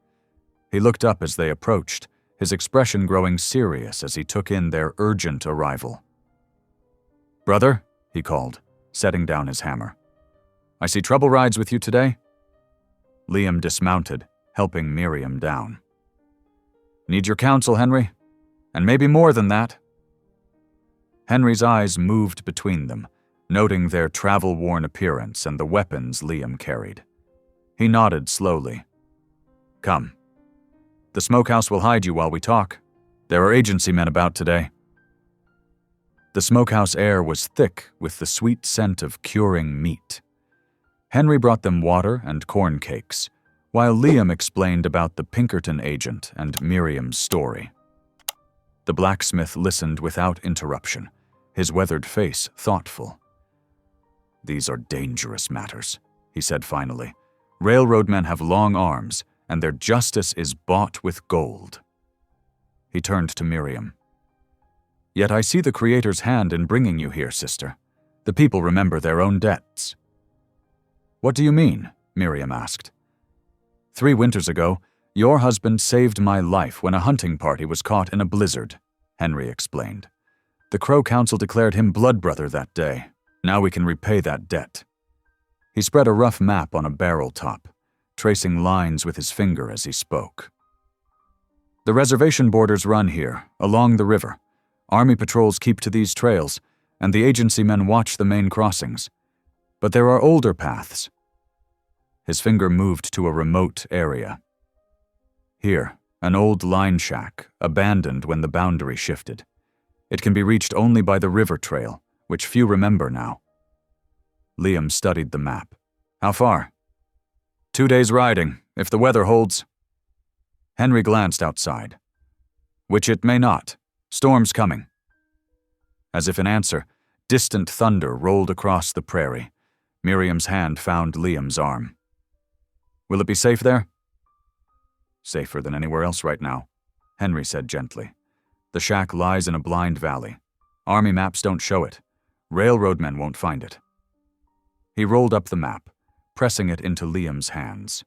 He looked up as they approached, his expression growing serious as he took in their urgent arrival. "Brother," he called, setting down his hammer. "I see trouble rides with you today?" Liam dismounted, helping Miriam down. "Need your counsel, Henry, and maybe more than that." Henry's eyes moved between them, noting their travel-worn appearance and the weapons Liam carried. He nodded slowly. "Come. The smokehouse will hide you while we talk. There are agency men about today." The smokehouse air was thick with the sweet scent of curing meat. Henry brought them water and corn cakes, while Liam explained about the Pinkerton agent and Miriam's story. The blacksmith listened without interruption, his weathered face thoughtful. "These are dangerous matters," he said finally. "Railroad men have long arms, and their justice is bought with gold." He turned to Miriam. "Yet I see the Creator's hand in bringing you here, sister. The people remember their own debts." What do you mean? Miriam asked. 3 winters ago, your husband saved my life when a hunting party was caught in a blizzard, Henry explained. The Crow Council declared him blood brother that day. Now we can repay that debt. He spread a rough map on a barrel top, tracing lines with his finger as he spoke. The reservation borders run here, along the river. Army patrols keep to these trails, and the agency men watch the main crossings. But there are older paths. His finger moved to a remote area. Here, an old line shack, abandoned when the boundary shifted. It can be reached only by the river trail, which few remember now. Liam studied the map. How far? 2 days riding, if the weather holds. Henry glanced outside. Which it may not. Storm's coming. As if in answer, distant thunder rolled across the prairie. Miriam's hand found Liam's arm. Will it be safe there? Safer than anywhere else right now, Henry said gently. The shack lies in a blind valley. Army maps don't show it. Railroad men won't find it. He rolled up the map, pressing it into Liam's hands.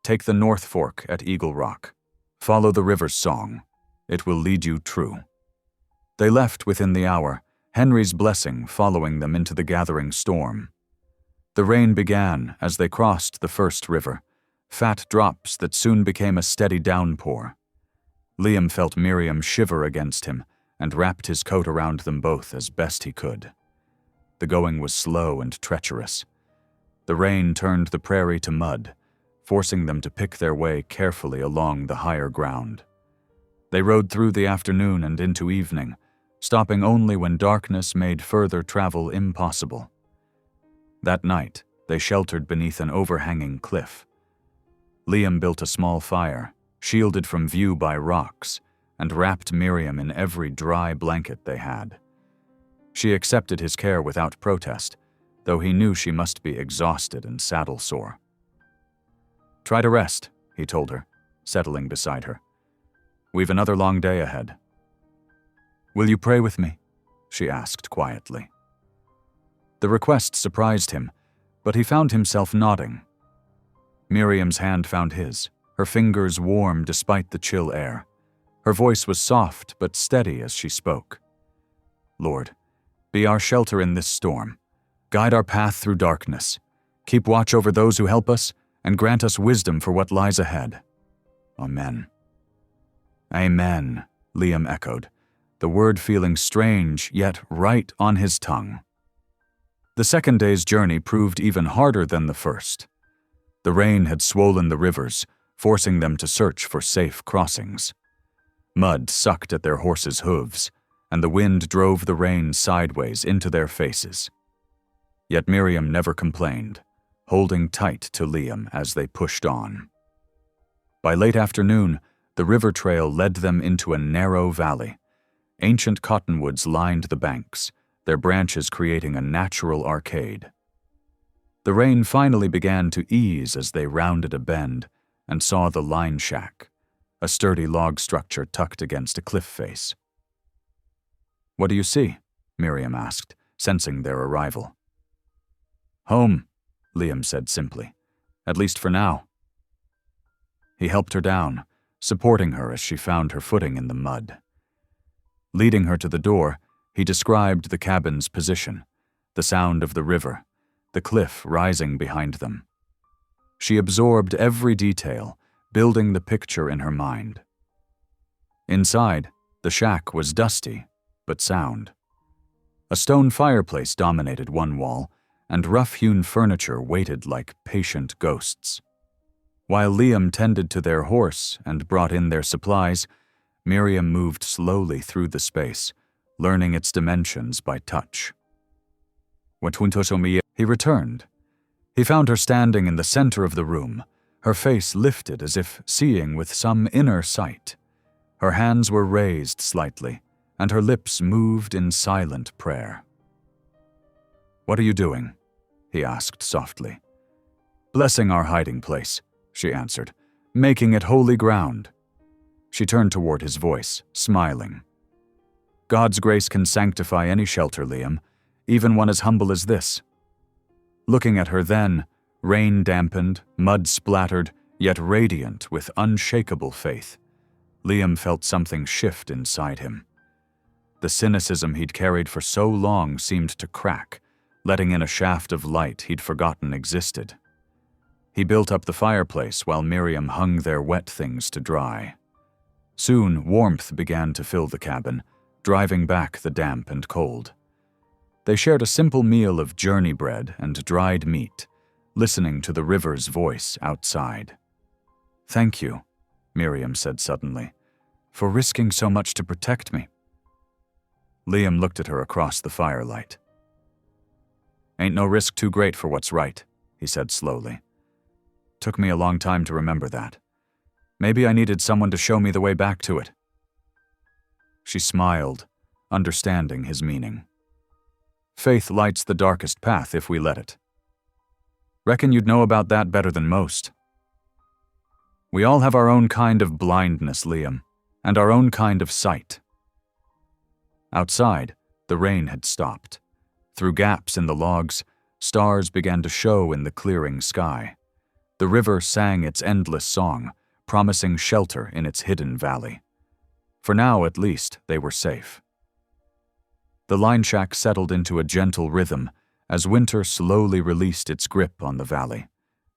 Take the North Fork at Eagle Rock. Follow the river's song. It will lead you true. They left within the hour, Henry's blessing following them into the gathering storm. The rain began as they crossed the first river, fat drops that soon became a steady downpour. Liam felt Miriam shiver against him and wrapped his coat around them both as best he could. The going was slow and treacherous. The rain turned the prairie to mud, forcing them to pick their way carefully along the higher ground. They rode through the afternoon and into evening, stopping only when darkness made further travel impossible. That night, they sheltered beneath an overhanging cliff. Liam built a small fire, shielded from view by rocks, and wrapped Miriam in every dry blanket they had. She accepted his care without protest, though he knew she must be exhausted and saddle-sore. Try to rest, he told her, settling beside her. We've another long day ahead. Will you pray with me? She asked quietly. The request surprised him, but he found himself nodding. Miriam's hand found his, her fingers warm despite the chill air. Her voice was soft but steady as she spoke. Lord, be our shelter in this storm. Guide our path through darkness. Keep watch over those who help us, and grant us wisdom for what lies ahead. Amen. Amen, Liam echoed, the word feeling strange yet right on his tongue. The second day's journey proved even harder than the first. The rain had swollen the rivers, forcing them to search for safe crossings. Mud sucked at their horses' hooves, and the wind drove the rain sideways into their faces. Yet Miriam never complained, holding tight to Liam as they pushed on. By late afternoon, the river trail led them into a narrow valley. Ancient cottonwoods lined the banks, their branches creating a natural arcade. The rain finally began to ease as they rounded a bend and saw the line shack, a sturdy log structure tucked against a cliff face. What do you see? Miriam asked, sensing their arrival. Home, Liam said simply, at least for now. He helped her down, supporting her as she found her footing in the mud. Leading her to the door, he described the cabin's position, the sound of the river, the cliff rising behind them. She absorbed every detail, building the picture in her mind. Inside, the shack was dusty, but sound. A stone fireplace dominated one wall, and rough-hewn furniture waited like patient ghosts. While Liam tended to their horse and brought in their supplies, Miriam moved slowly through the space, learning its dimensions by touch. He returned. He found her standing in the center of the room, her face lifted as if seeing with some inner sight. Her hands were raised slightly, and her lips moved in silent prayer. What are you doing? He asked softly. Blessing our hiding place, she answered, making it holy ground. She turned toward his voice, smiling. God's grace can sanctify any shelter, Liam, even one as humble as this. Looking at her then, rain-dampened, mud-splattered, yet radiant with unshakable faith, Liam felt something shift inside him. The cynicism he'd carried for so long seemed to crack, letting in a shaft of light he'd forgotten existed. He built up the fireplace while Miriam hung their wet things to dry. Soon, warmth began to fill the cabin, driving back the damp and cold. They shared a simple meal of journey bread and dried meat, listening to the river's voice outside. "Thank you," Miriam said suddenly, "for risking so much to protect me." Liam looked at her across the firelight. "Ain't no risk too great for what's right," he said slowly. "Took me a long time to remember that. Maybe I needed someone to show me the way back to it." She smiled, understanding his meaning. "Faith lights the darkest path if we let it. Reckon you'd know about that better than most. We all have our own kind of blindness, Liam, and our own kind of sight." Outside, the rain had stopped. Through gaps in the logs, stars began to show in the clearing sky. The river sang its endless song, promising shelter in its hidden valley. For now, at least, they were safe. The line shack settled into a gentle rhythm as winter slowly released its grip on the valley.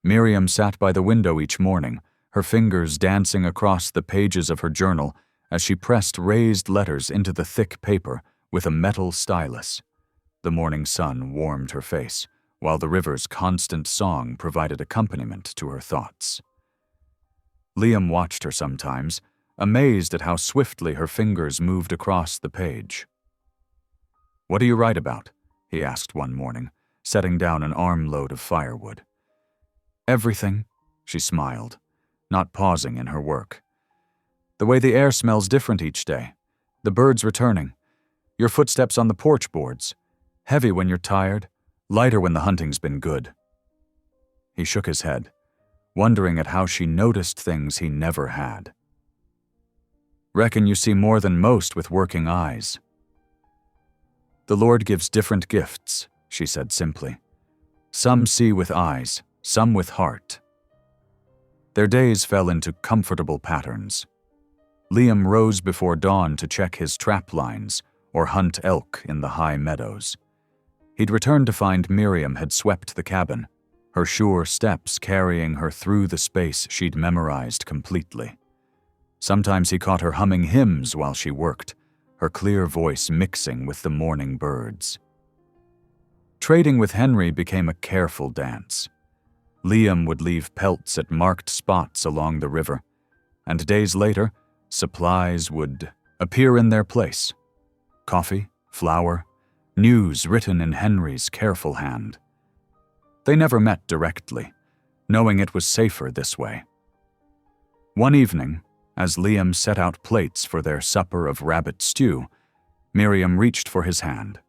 Miriam sat by the window each morning, her fingers dancing across the pages of her journal as she pressed raised letters into the thick paper with a metal stylus. The morning sun warmed her face, while the river's constant song provided accompaniment to her thoughts. Liam watched her sometimes, amazed at how swiftly her fingers moved across the page. "What do you write about?" he asked one morning, setting down an armload of firewood. "Everything," she smiled, not pausing in her work. "The way the air smells different each day, the birds returning, your footsteps on the porch boards, heavy when you're tired, lighter when the hunting's been good." He shook his head, wondering at how she noticed things he never had. "Reckon you see more than most with working eyes." "The Lord gives different gifts," she said simply. "Some see with eyes, some with heart." Their days fell into comfortable patterns. Liam rose before dawn to check his trap lines or hunt elk in the high meadows. He'd returned to find Miriam had swept the cabin, her sure steps carrying her through the space she'd memorized completely. Sometimes he caught her humming hymns while she worked, her clear voice mixing with the morning birds. Trading with Henry became a careful dance. Liam would leave pelts at marked spots along the river, and days later, supplies would appear in their place. Coffee, flour, news written in Henry's careful hand. They never met directly, knowing it was safer this way. One evening, as Liam set out plates for their supper of rabbit stew, Miriam reached for his hand.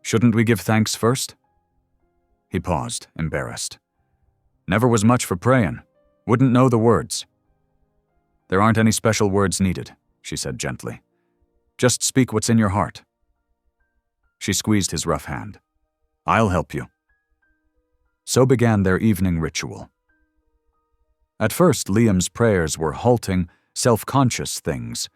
"Shouldn't we give thanks first?" He paused, embarrassed. "Never was much for prayin'. Wouldn't know the words." "There aren't any special words needed," she said gently. "Just speak what's in your heart." She squeezed his rough hand. "I'll help you." So began their evening ritual. At first, Liam's prayers were halting, self-conscious things,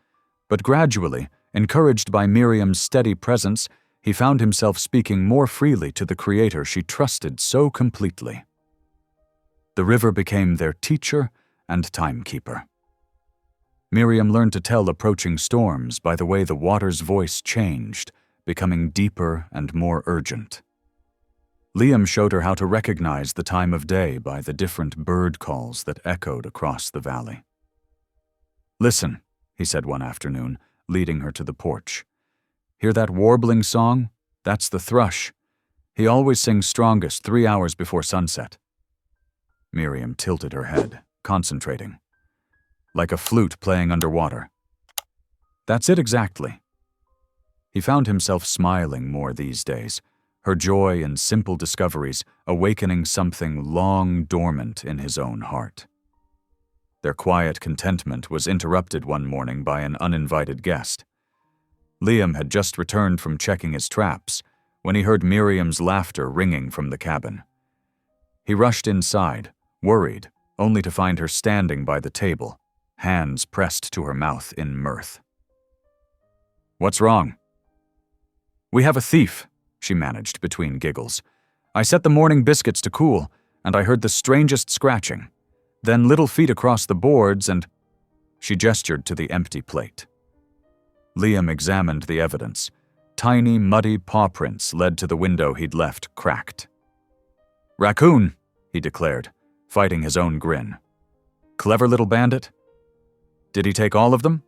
but gradually, encouraged by Miriam's steady presence, he found himself speaking more freely to the Creator she trusted so completely. The river became their teacher and timekeeper. Miriam learned to tell approaching storms by the way the water's voice changed, becoming deeper and more urgent. Liam showed her how to recognize the time of day by the different bird calls that echoed across the valley. "Listen," he said one afternoon, leading her to the porch. "Hear that warbling song? That's the thrush. He always sings strongest 3 hours before sunset." Miriam tilted her head, concentrating. "Like a flute playing underwater." "That's it exactly." He found himself smiling more these days, her joy in simple discoveries awakening something long dormant in his own heart. Their quiet contentment was interrupted one morning by an uninvited guest. Liam had just returned from checking his traps when he heard Miriam's laughter ringing from the cabin. He rushed inside, worried, only to find her standing by the table, hands pressed to her mouth in mirth. "What's wrong?" "We have a thief," she managed between giggles. "I set the morning biscuits to cool, and I heard the strangest scratching. Then little feet across the boards and—" She gestured to the empty plate. Liam examined the evidence. Tiny, muddy paw prints led to the window he'd left cracked. "Raccoon," he declared, fighting his own grin. "Clever little bandit? Did he take all of them?"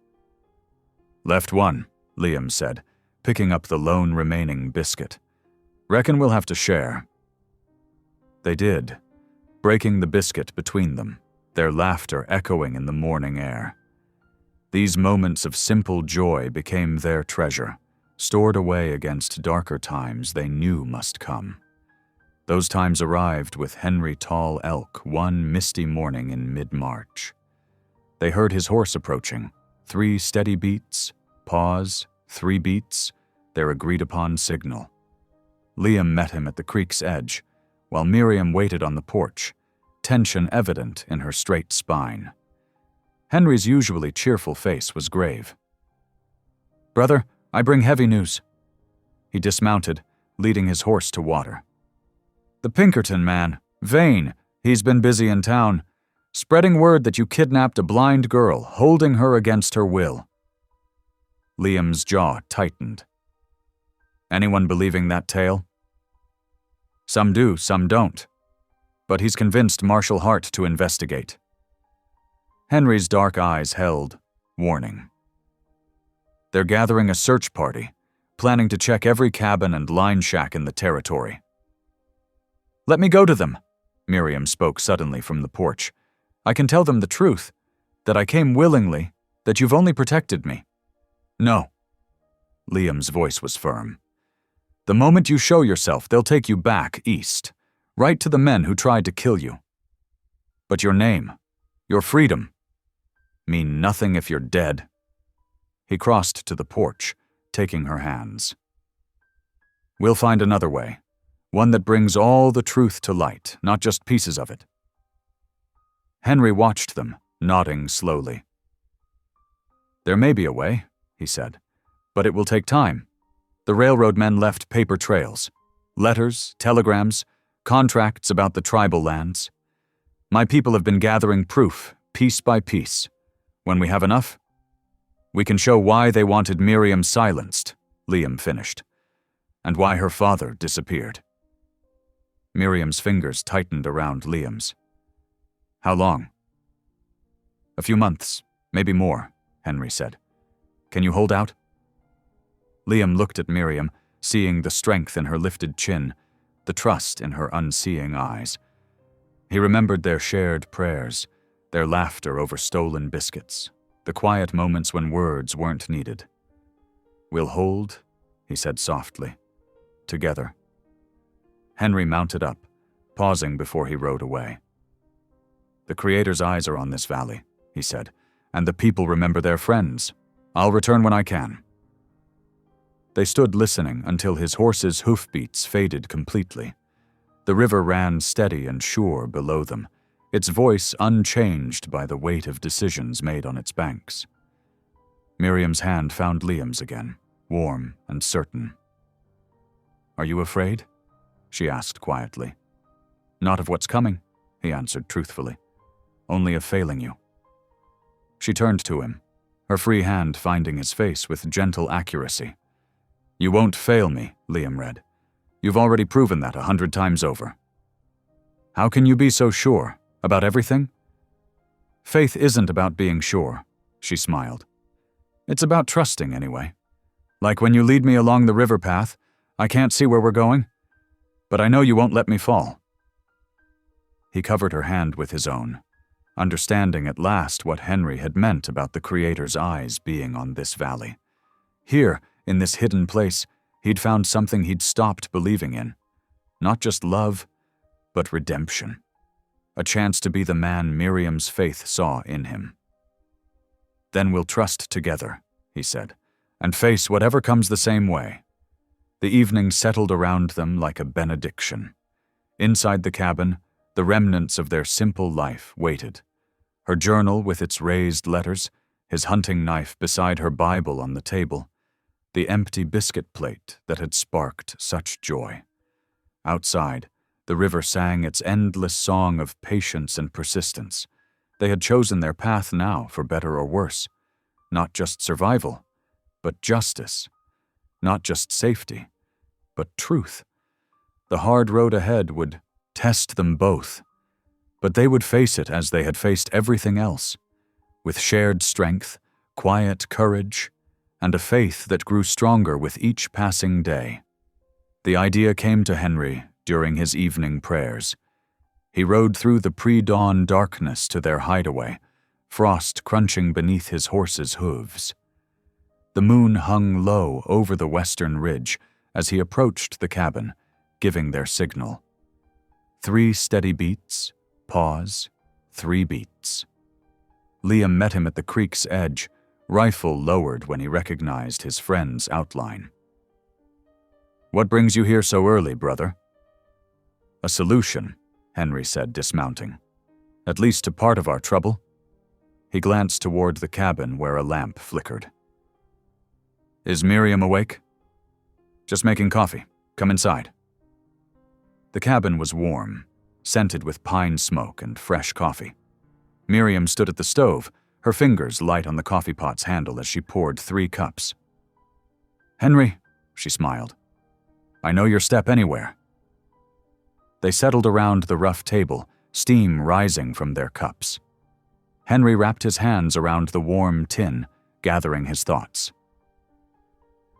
"Left one," Liam said, picking up the lone remaining biscuit. "Reckon we'll have to share." They did, breaking the biscuit between them, their laughter echoing in the morning air. These moments of simple joy became their treasure, stored away against darker times they knew must come. Those times arrived with Henry Tall Elk one misty morning in mid-March. They heard his horse approaching, 3 steady beats, pause, 3 beats, their agreed-upon signal. Liam met him at the creek's edge, while Miriam waited on the porch, tension evident in her straight spine. Henry's usually cheerful face was grave. "Brother, I bring heavy news." He dismounted, leading his horse to water. "The Pinkerton man, Vane, he's been busy in town, spreading word that you kidnapped a blind girl, holding her against her will." Liam's jaw tightened. "Anyone believing that tale?" "Some do, some don't. But he's convinced Marshal Hart to investigate." Henry's dark eyes held, warning. "They're gathering a search party, planning to check every cabin and line shack in the territory." "Let me go to them," Miriam spoke suddenly from the porch. "I can tell them the truth, that I came willingly, that you've only protected me." "No." Liam's voice was firm. "The moment you show yourself, they'll take you back east, right to the men who tried to kill you. But your name, your freedom, mean nothing if you're dead." He crossed to the porch, taking her hands. "We'll find another way, one that brings all the truth to light, not just pieces of it." Henry watched them, nodding slowly. "There may be a way," he said, "but it will take time. The railroad men left paper trails, letters, telegrams, contracts about the tribal lands. My people have been gathering proof, piece by piece. When we have enough, we can show why they wanted Miriam silenced," Liam finished, "and why her father disappeared." Miriam's fingers tightened around Liam's. "How long?" "A few months, maybe more," Henry said. "Can you hold out?" Liam looked at Miriam, seeing the strength in her lifted chin, the trust in her unseeing eyes. He remembered their shared prayers, their laughter over stolen biscuits, the quiet moments when words weren't needed. "We'll hold," he said softly, "together." Henry mounted up, pausing before he rode away. "The Creator's eyes are on this valley," he said, "and the people remember their friends. I'll return when I can." They stood listening until his horse's hoofbeats faded completely. The river ran steady and sure below them, its voice unchanged by the weight of decisions made on its banks. Miriam's hand found Liam's again, warm and certain. "Are you afraid?" she asked quietly. "Not of what's coming," he answered truthfully. "Only of failing you." She turned to him, her free hand finding his face with gentle accuracy. "You won't fail me," Liam read. "You've already proven that 100 times over." "How can you be so sure? About everything?" "Faith isn't about being sure," she smiled. "It's about trusting, anyway. Like when you lead me along the river path, I can't see where we're going, but I know you won't let me fall." He covered her hand with his own, understanding at last what Henry had meant about the Creator's eyes being on this valley. Here, in this hidden place, he'd found something he'd stopped believing in. Not just love, but redemption. A chance to be the man Miriam's faith saw in him. "Then we'll trust together," he said, "and face whatever comes the same way. The evening settled around them like a benediction. Inside the cabin, the remnants of their simple life waited. Her journal with its raised letters, his hunting knife beside her Bible on the table, the empty biscuit plate that had sparked such joy. Outside, the river sang its endless song of patience and persistence. They had chosen their path now, for better or worse. Not just survival, but justice. Not just safety, but truth. The hard road ahead would test them both, but they would face it as they had faced everything else, with shared strength, quiet courage, and a faith that grew stronger with each passing day. The idea came to Henry during his evening prayers. He rode through the pre-dawn darkness to their hideaway, frost crunching beneath his horse's hooves. The moon hung low over the western ridge as he approached the cabin, giving their signal. 3 steady beats, pause, 3 beats. Liam met him at the creek's edge, rifle lowered when he recognized his friend's outline. "What brings you here so early, brother?" "A solution," Henry said, dismounting. "At least to part of our trouble." He glanced toward the cabin where a lamp flickered. "Is Miriam awake?" "Just making coffee. Come inside." The cabin was warm, scented with pine smoke and fresh coffee. Miriam stood at the stove, her fingers light on the coffee pot's handle as she poured 3 cups. "Henry," she smiled, "I know your step anywhere." They settled around the rough table, steam rising from their cups. Henry wrapped his hands around the warm tin, gathering his thoughts.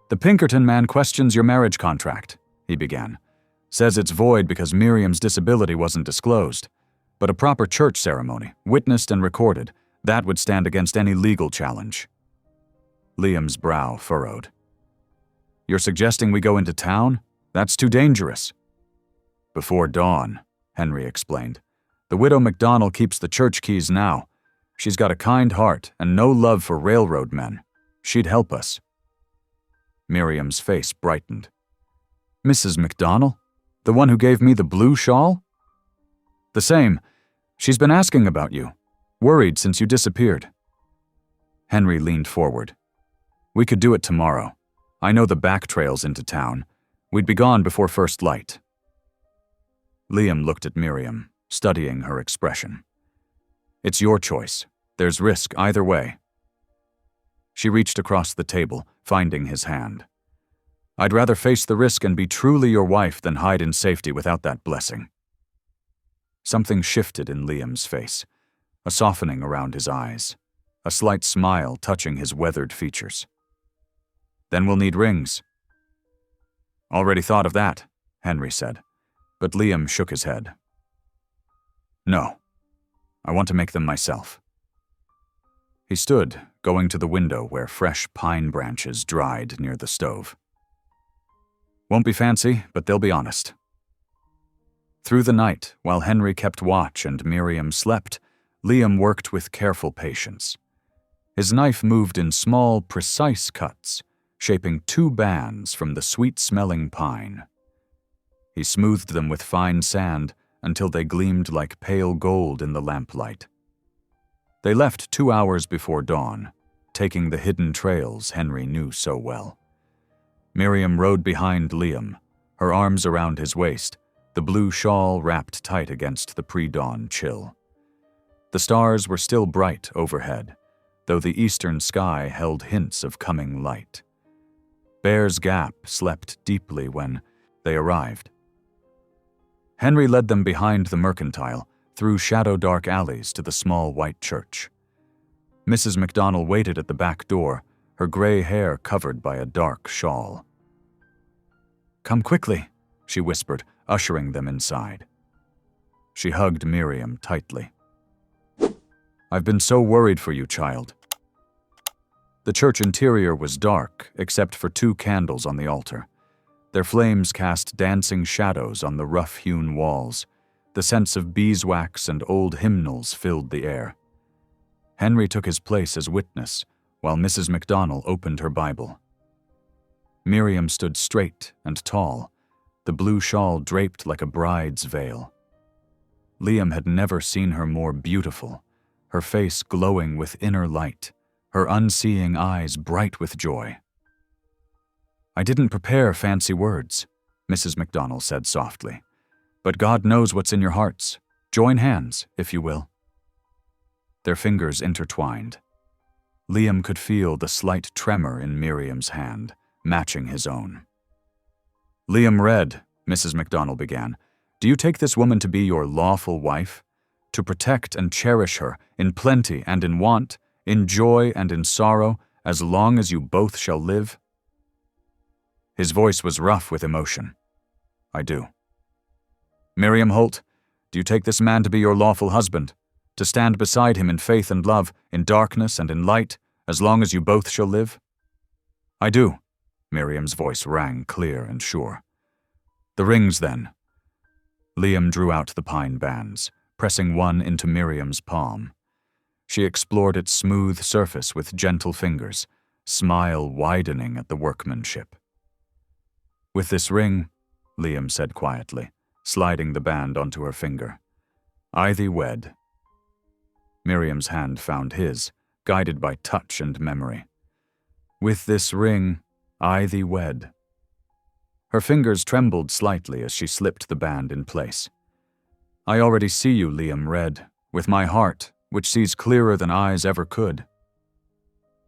"The Pinkerton man questions your marriage contract," he began. "Says it's void because Miriam's disability wasn't disclosed. But a proper church ceremony, witnessed and recorded, that would stand against any legal challenge." Liam's brow furrowed. "You're suggesting we go into town? That's too dangerous." "Before dawn," Henry explained. "The widow McDonnell keeps the church keys now. She's got a kind heart and no love for railroad men. She'd help us." Miriam's face brightened. "Mrs. McDonnell? The one who gave me the blue shawl?" "The same. She's been asking about you. Worried since you disappeared." Henry leaned forward. "We could do it tomorrow. I know the back trails into town. We'd be gone before first light." Liam looked at Miriam, studying her expression. "It's your choice. There's risk either way." She reached across the table, finding his hand. "I'd rather face the risk and be truly your wife than hide in safety without that blessing." Something shifted in Liam's face, a softening around his eyes, a slight smile touching his weathered features. "Then we'll need rings." "Already thought of that," Henry said, but Liam shook his head. "No, I want to make them myself." He stood, going to the window where fresh pine branches dried near the stove. "Won't be fancy, but they'll be honest." Through the night, while Henry kept watch and Miriam slept, Liam worked with careful patience. His knife moved in small, precise cuts, shaping 2 bands from the sweet-smelling pine. He smoothed them with fine sand until they gleamed like pale gold in the lamplight. They left 2 hours before dawn, taking the hidden trails Henry knew so well. Miriam rode behind Liam, her arms around his waist, the blue shawl wrapped tight against the pre-dawn chill. The stars were still bright overhead, though the eastern sky held hints of coming light. Bear's Gap slept deeply when they arrived. Henry led them behind the mercantile, through shadow-dark alleys to the small white church. Mrs. McDonnell waited at the back door, her gray hair covered by a dark shawl. "Come quickly," she whispered, ushering them inside. She hugged Miriam tightly. "I've been so worried for you, child." The church interior was dark, except for 2 candles on the altar. Their flames cast dancing shadows on the rough-hewn walls. The scents of beeswax and old hymnals filled the air. Henry took his place as witness, while Mrs. McDonnell opened her Bible. Miriam stood straight and tall, the blue shawl draped like a bride's veil. Liam had never seen her more beautiful, her face glowing with inner light, her unseeing eyes bright with joy. "I didn't prepare fancy words," Mrs. McDonnell said softly, "but God knows what's in your hearts. Join hands, if you will." Their fingers intertwined. Liam could feel the slight tremor in Miriam's hand, matching his own. "Liam Red," Mrs. McDonnell began, "do you take this woman to be your lawful wife? To protect and cherish her in plenty and in want, in joy and in sorrow, as long as you both shall live?" His voice was rough with emotion. "I do." "Miriam Holt, do you take this man to be your lawful husband? To stand beside him in faith and love, in darkness and in light, as long as you both shall live?" "I do." Miriam's voice rang clear and sure. "The rings, then." Liam drew out the pine bands, pressing one into Miriam's palm. She explored its smooth surface with gentle fingers, smile widening at the workmanship. "With this ring," Liam said quietly, sliding the band onto her finger, "I thee wed." Miriam's hand found his, guided by touch and memory. "With this ring, I thee wed." Her fingers trembled slightly as she slipped the band in place. "I already see you, Liam Red, with my heart, which sees clearer than eyes ever could."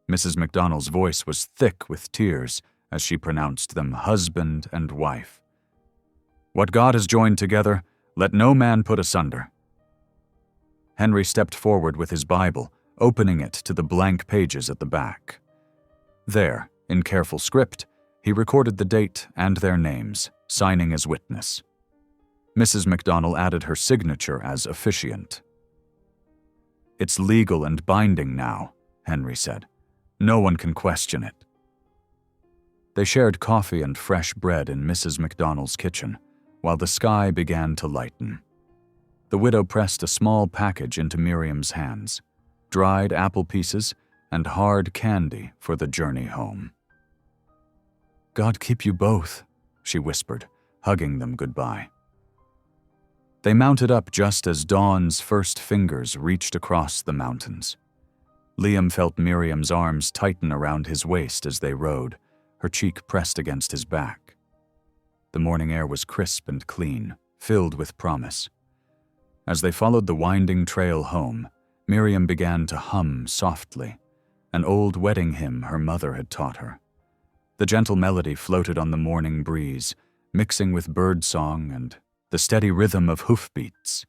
Mrs. McDonnell's voice was thick with tears as she pronounced them husband and wife. "What God has joined together, let no man put asunder." Henry stepped forward with his Bible, opening it to the blank pages at the back. There, in careful script, he recorded the date and their names, signing as witness. Mrs. McDonnell added her signature as officiant. "It's legal and binding now," Henry said. "No one can question it." They shared coffee and fresh bread in Mrs. McDonnell's kitchen, while the sky began to lighten. The widow pressed a small package into Miriam's hands, dried apple pieces and hard candy for the journey home. "God keep you both," she whispered, hugging them goodbye. They mounted up just as dawn's first fingers reached across the mountains. Liam felt Miriam's arms tighten around his waist as they rode, her cheek pressed against his back. The morning air was crisp and clean, filled with promise. As they followed the winding trail home, Miriam began to hum softly, an old wedding hymn her mother had taught her. The gentle melody floated on the morning breeze, mixing with bird song and the steady rhythm of hoofbeats.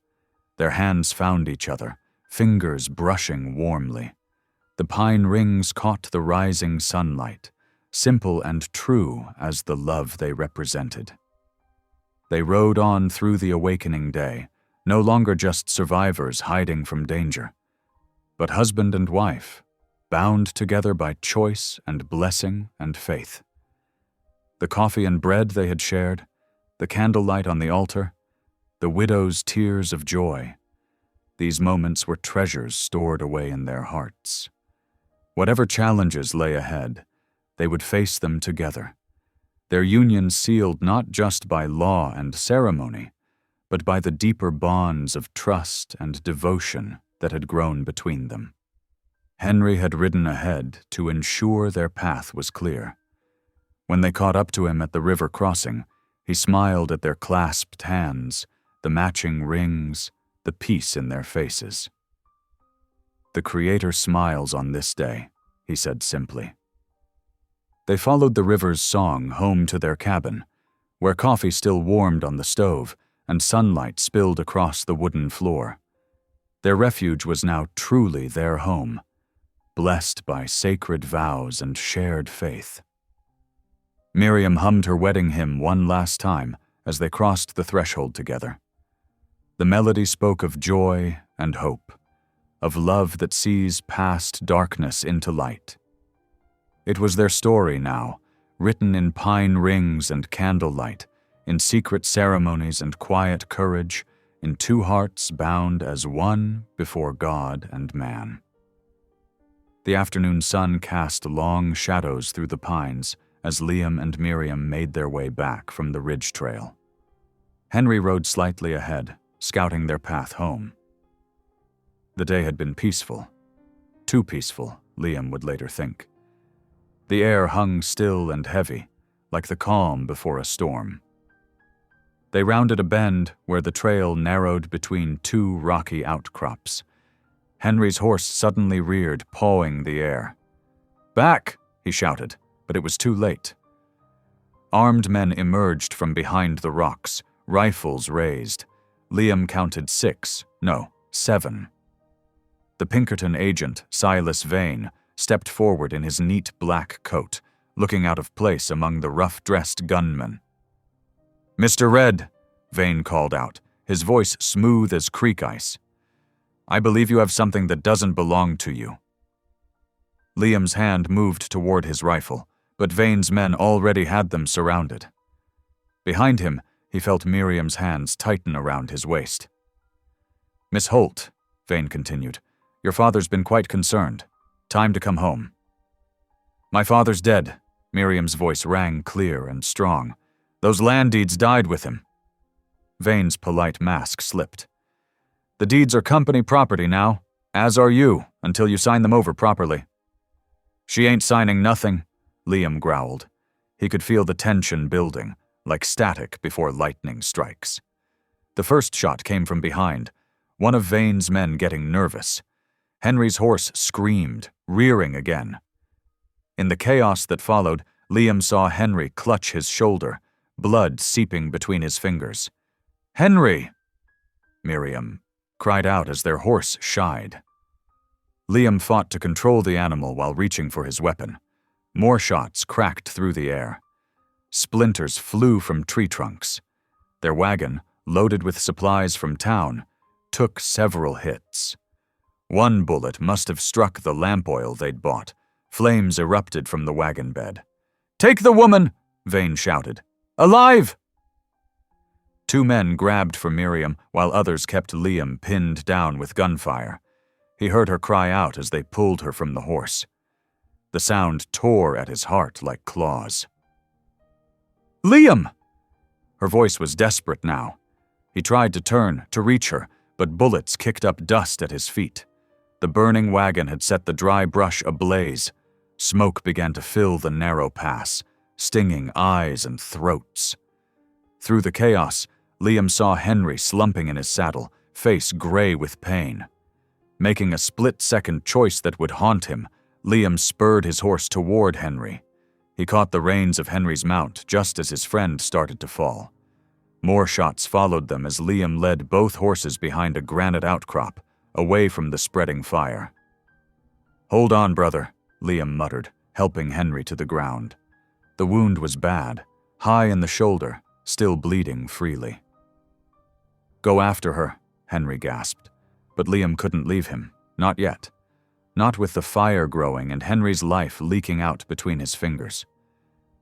Their hands found each other, fingers brushing warmly. The pine rings caught the rising sunlight, simple and true as the love they represented. They rode on through the awakening day, no longer just survivors hiding from danger, but husband and wife, bound together by choice and blessing and faith. The coffee and bread they had shared, the candlelight on the altar, the widow's tears of joy, these moments were treasures stored away in their hearts. Whatever challenges lay ahead, they would face them together, their union sealed not just by law and ceremony, but by the deeper bonds of trust and devotion that had grown between them. Henry had ridden ahead to ensure their path was clear. When they caught up to him at the river crossing, he smiled at their clasped hands, the matching rings, the peace in their faces. "The Creator smiles on this day," he said simply. They followed the river's song home to their cabin, where coffee still warmed on the stove and sunlight spilled across the wooden floor. Their refuge was now truly their home, blessed by sacred vows and shared faith. Miriam hummed her wedding hymn one last time as they crossed the threshold together. The melody spoke of joy and hope, of love that sees past darkness into light. It was their story now, written in pine rings and candlelight, in secret ceremonies and quiet courage, in two hearts bound as one before God and man. The afternoon sun cast long shadows through the pines as Liam and Miriam made their way back from the ridge trail. Henry rode slightly ahead, scouting their path home. The day had been peaceful. Too peaceful, Liam would later think. The air hung still and heavy, like the calm before a storm. They rounded a bend where the trail narrowed between two rocky outcrops. Henry's horse suddenly reared, pawing the air. "Back!" he shouted, but it was too late. Armed men emerged from behind the rocks, rifles raised. Liam counted 7. The Pinkerton agent, Silas Vane, stepped forward in his neat black coat, looking out of place among the rough-dressed gunmen. "Mr. Red," Vane called out, his voice smooth as creek ice. "I believe you have something that doesn't belong to you." Liam's hand moved toward his rifle, but Vane's men already had them surrounded. Behind him, he felt Miriam's hands tighten around his waist. "Miss Holt," Vane continued, "your father's been quite concerned. Time to come home." "My father's dead," Miriam's voice rang clear and strong. "Those land deeds died with him." Vane's polite mask slipped. "The deeds are company property now, as are you, until you sign them over properly." "She ain't signing nothing," Liam growled. He could feel the tension building, like static before lightning strikes. The first shot came from behind, one of Vane's men getting nervous. Henry's horse screamed, rearing again. In the chaos that followed, Liam saw Henry clutch his shoulder, blood seeping between his fingers. "Henry!" Miriam cried out as their horse shied. Liam fought to control the animal while reaching for his weapon. More shots cracked through the air. Splinters flew from tree trunks. Their wagon, loaded with supplies from town, took several hits. One bullet must have struck the lamp oil they'd bought. Flames erupted from the wagon bed. "Take the woman!" Vane shouted. "Alive!" Two men grabbed for Miriam while others kept Liam pinned down with gunfire. He heard her cry out as they pulled her from the horse. The sound tore at his heart like claws. "Liam!" Her voice was desperate now. He tried to turn, to reach her, but bullets kicked up dust at his feet. The burning wagon had set the dry brush ablaze. Smoke began to fill the narrow pass, stinging eyes and throats. Through the chaos, Liam saw Henry slumping in his saddle, face gray with pain. Making a split-second choice that would haunt him, Liam spurred his horse toward Henry. He caught the reins of Henry's mount just as his friend started to fall. More shots followed them as Liam led both horses behind a granite outcrop, away from the spreading fire. "Hold on, brother," Liam muttered, helping Henry to the ground. The wound was bad, high in the shoulder, still bleeding freely. "Go after her," Henry gasped, but Liam couldn't leave him, not yet. Not with the fire growing and Henry's life leaking out between his fingers.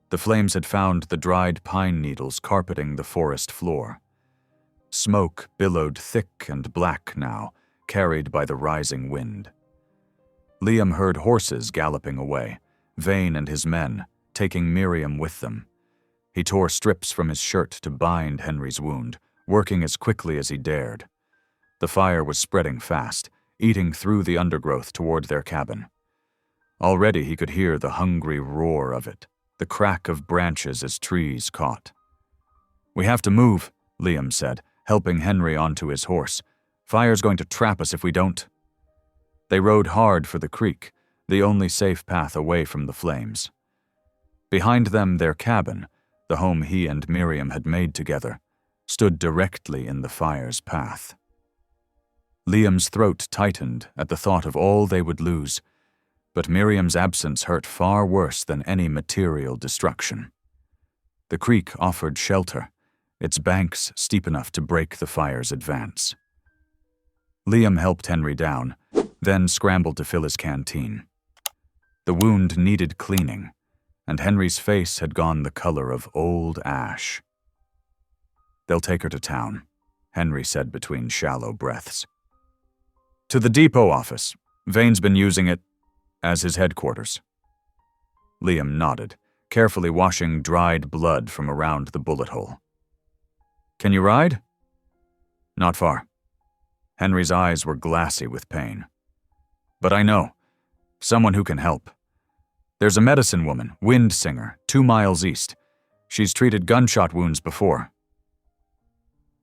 The flames had found the dried pine needles carpeting the forest floor. Smoke billowed thick and black now, carried by the rising wind. Liam heard horses galloping away, Vane and his men, taking Miriam with them. He tore strips from his shirt to bind Henry's wound, working as quickly as he dared. The fire was spreading fast, eating through the undergrowth toward their cabin. Already he could hear the hungry roar of it, the crack of branches as trees caught. "We have to move," Liam said, helping Henry onto his horse. "Fire's going to trap us if we don't." They rode hard for the creek, the only safe path away from the flames. Behind them, their cabin, the home he and Miriam had made together, stood directly in the fire's path. Liam's throat tightened at the thought of all they would lose, but Miriam's absence hurt far worse than any material destruction. The creek offered shelter, its banks steep enough to break the fire's advance. Liam helped Henry down, then scrambled to fill his canteen. The wound needed cleaning, and Henry's face had gone the color of old ash. "They'll take her to town," Henry said between shallow breaths. "To the depot office. Vane's been using it as his headquarters." Liam nodded, carefully washing dried blood from around the bullet hole. "Can you ride?" "Not far." Henry's eyes were glassy with pain. "But I know. Someone who can help. There's a medicine woman, Wind Singer, 2 miles east. She's treated gunshot wounds before."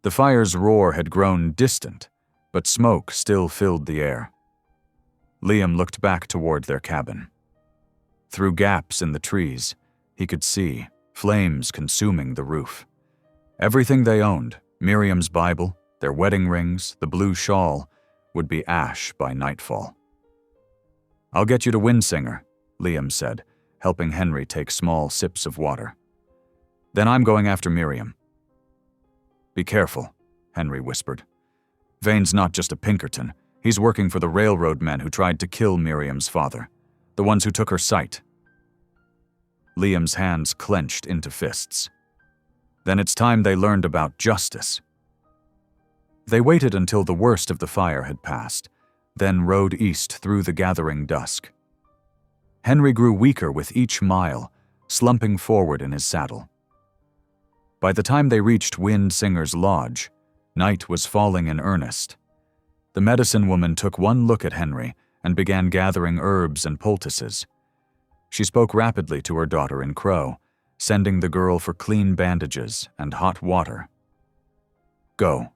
The fire's roar had grown distant, but smoke still filled the air. Liam looked back toward their cabin. Through gaps in the trees, he could see flames consuming the roof. Everything they owned, Miriam's Bible, their wedding rings, the blue shawl, would be ash by nightfall. "I'll get you to Wind Singer," Liam said, helping Henry take small sips of water. "Then I'm going after Miriam." "Be careful," Henry whispered. "Vane's not just a Pinkerton. He's working for the railroad men who tried to kill Miriam's father, the ones who took her sight." Liam's hands clenched into fists. Then it's time they learned about justice. They waited until the worst of the fire had passed, then rode east through the gathering dusk. Henry grew weaker with each mile, slumping forward in his saddle. By the time they reached Wind Singer's lodge, night was falling in earnest. The medicine woman took one look at Henry and began gathering herbs and poultices. She spoke rapidly to her daughter in Crow, sending the girl for clean bandages and hot water. "Go,"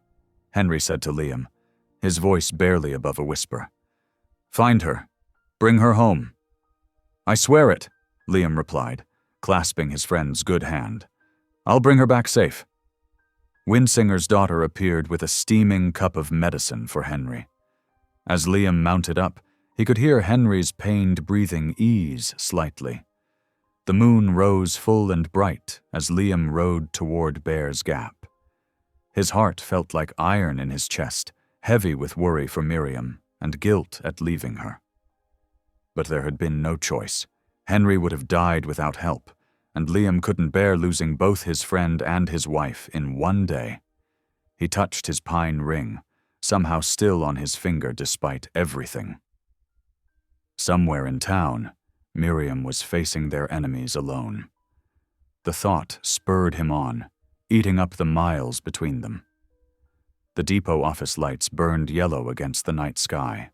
Henry said to Liam, his voice barely above a whisper. "Find her. Bring her home." "I swear it," Liam replied, clasping his friend's good hand. "I'll bring her back safe." Wind Singer's daughter appeared with a steaming cup of medicine for Henry. As Liam mounted up, he could hear Henry's pained breathing ease slightly. The moon rose full and bright as Liam rode toward Bear's Gap. His heart felt like iron in his chest, heavy with worry for Miriam and guilt at leaving her. But there had been no choice. Henry would have died without help, and Liam couldn't bear losing both his friend and his wife in one day. He touched his pine ring, somehow still on his finger despite everything. Somewhere in town, Miriam was facing their enemies alone. The thought spurred him on, eating up the miles between them. The depot office lights burned yellow against the night sky.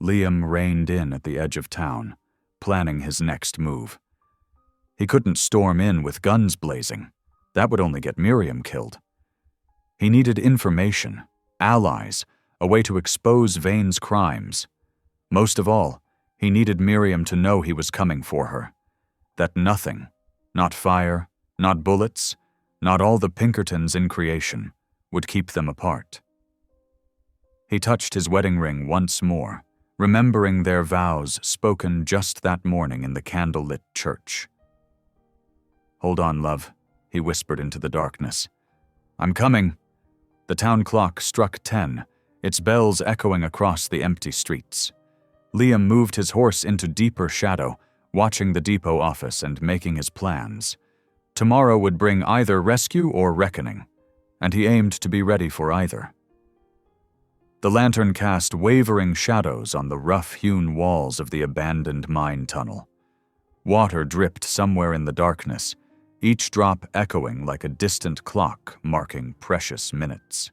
Liam reined in at the edge of town, planning his next move. He couldn't storm in with guns blazing. That would only get Miriam killed. He needed information, allies, a way to expose Vane's crimes. Most of all, he needed Miriam to know he was coming for her. That nothing, not fire, not bullets, not all the Pinkertons in creation, would keep them apart. He touched his wedding ring once more, remembering their vows spoken just that morning in the candlelit church. "Hold on, love," he whispered into the darkness. "I'm coming." The town clock struck 10, its bells echoing across the empty streets. Liam moved his horse into deeper shadow, watching the depot office and making his plans. Tomorrow would bring either rescue or reckoning, and he aimed to be ready for either. The lantern cast wavering shadows on the rough-hewn walls of the abandoned mine tunnel. Water dripped somewhere in the darkness, each drop echoing like a distant clock marking precious minutes.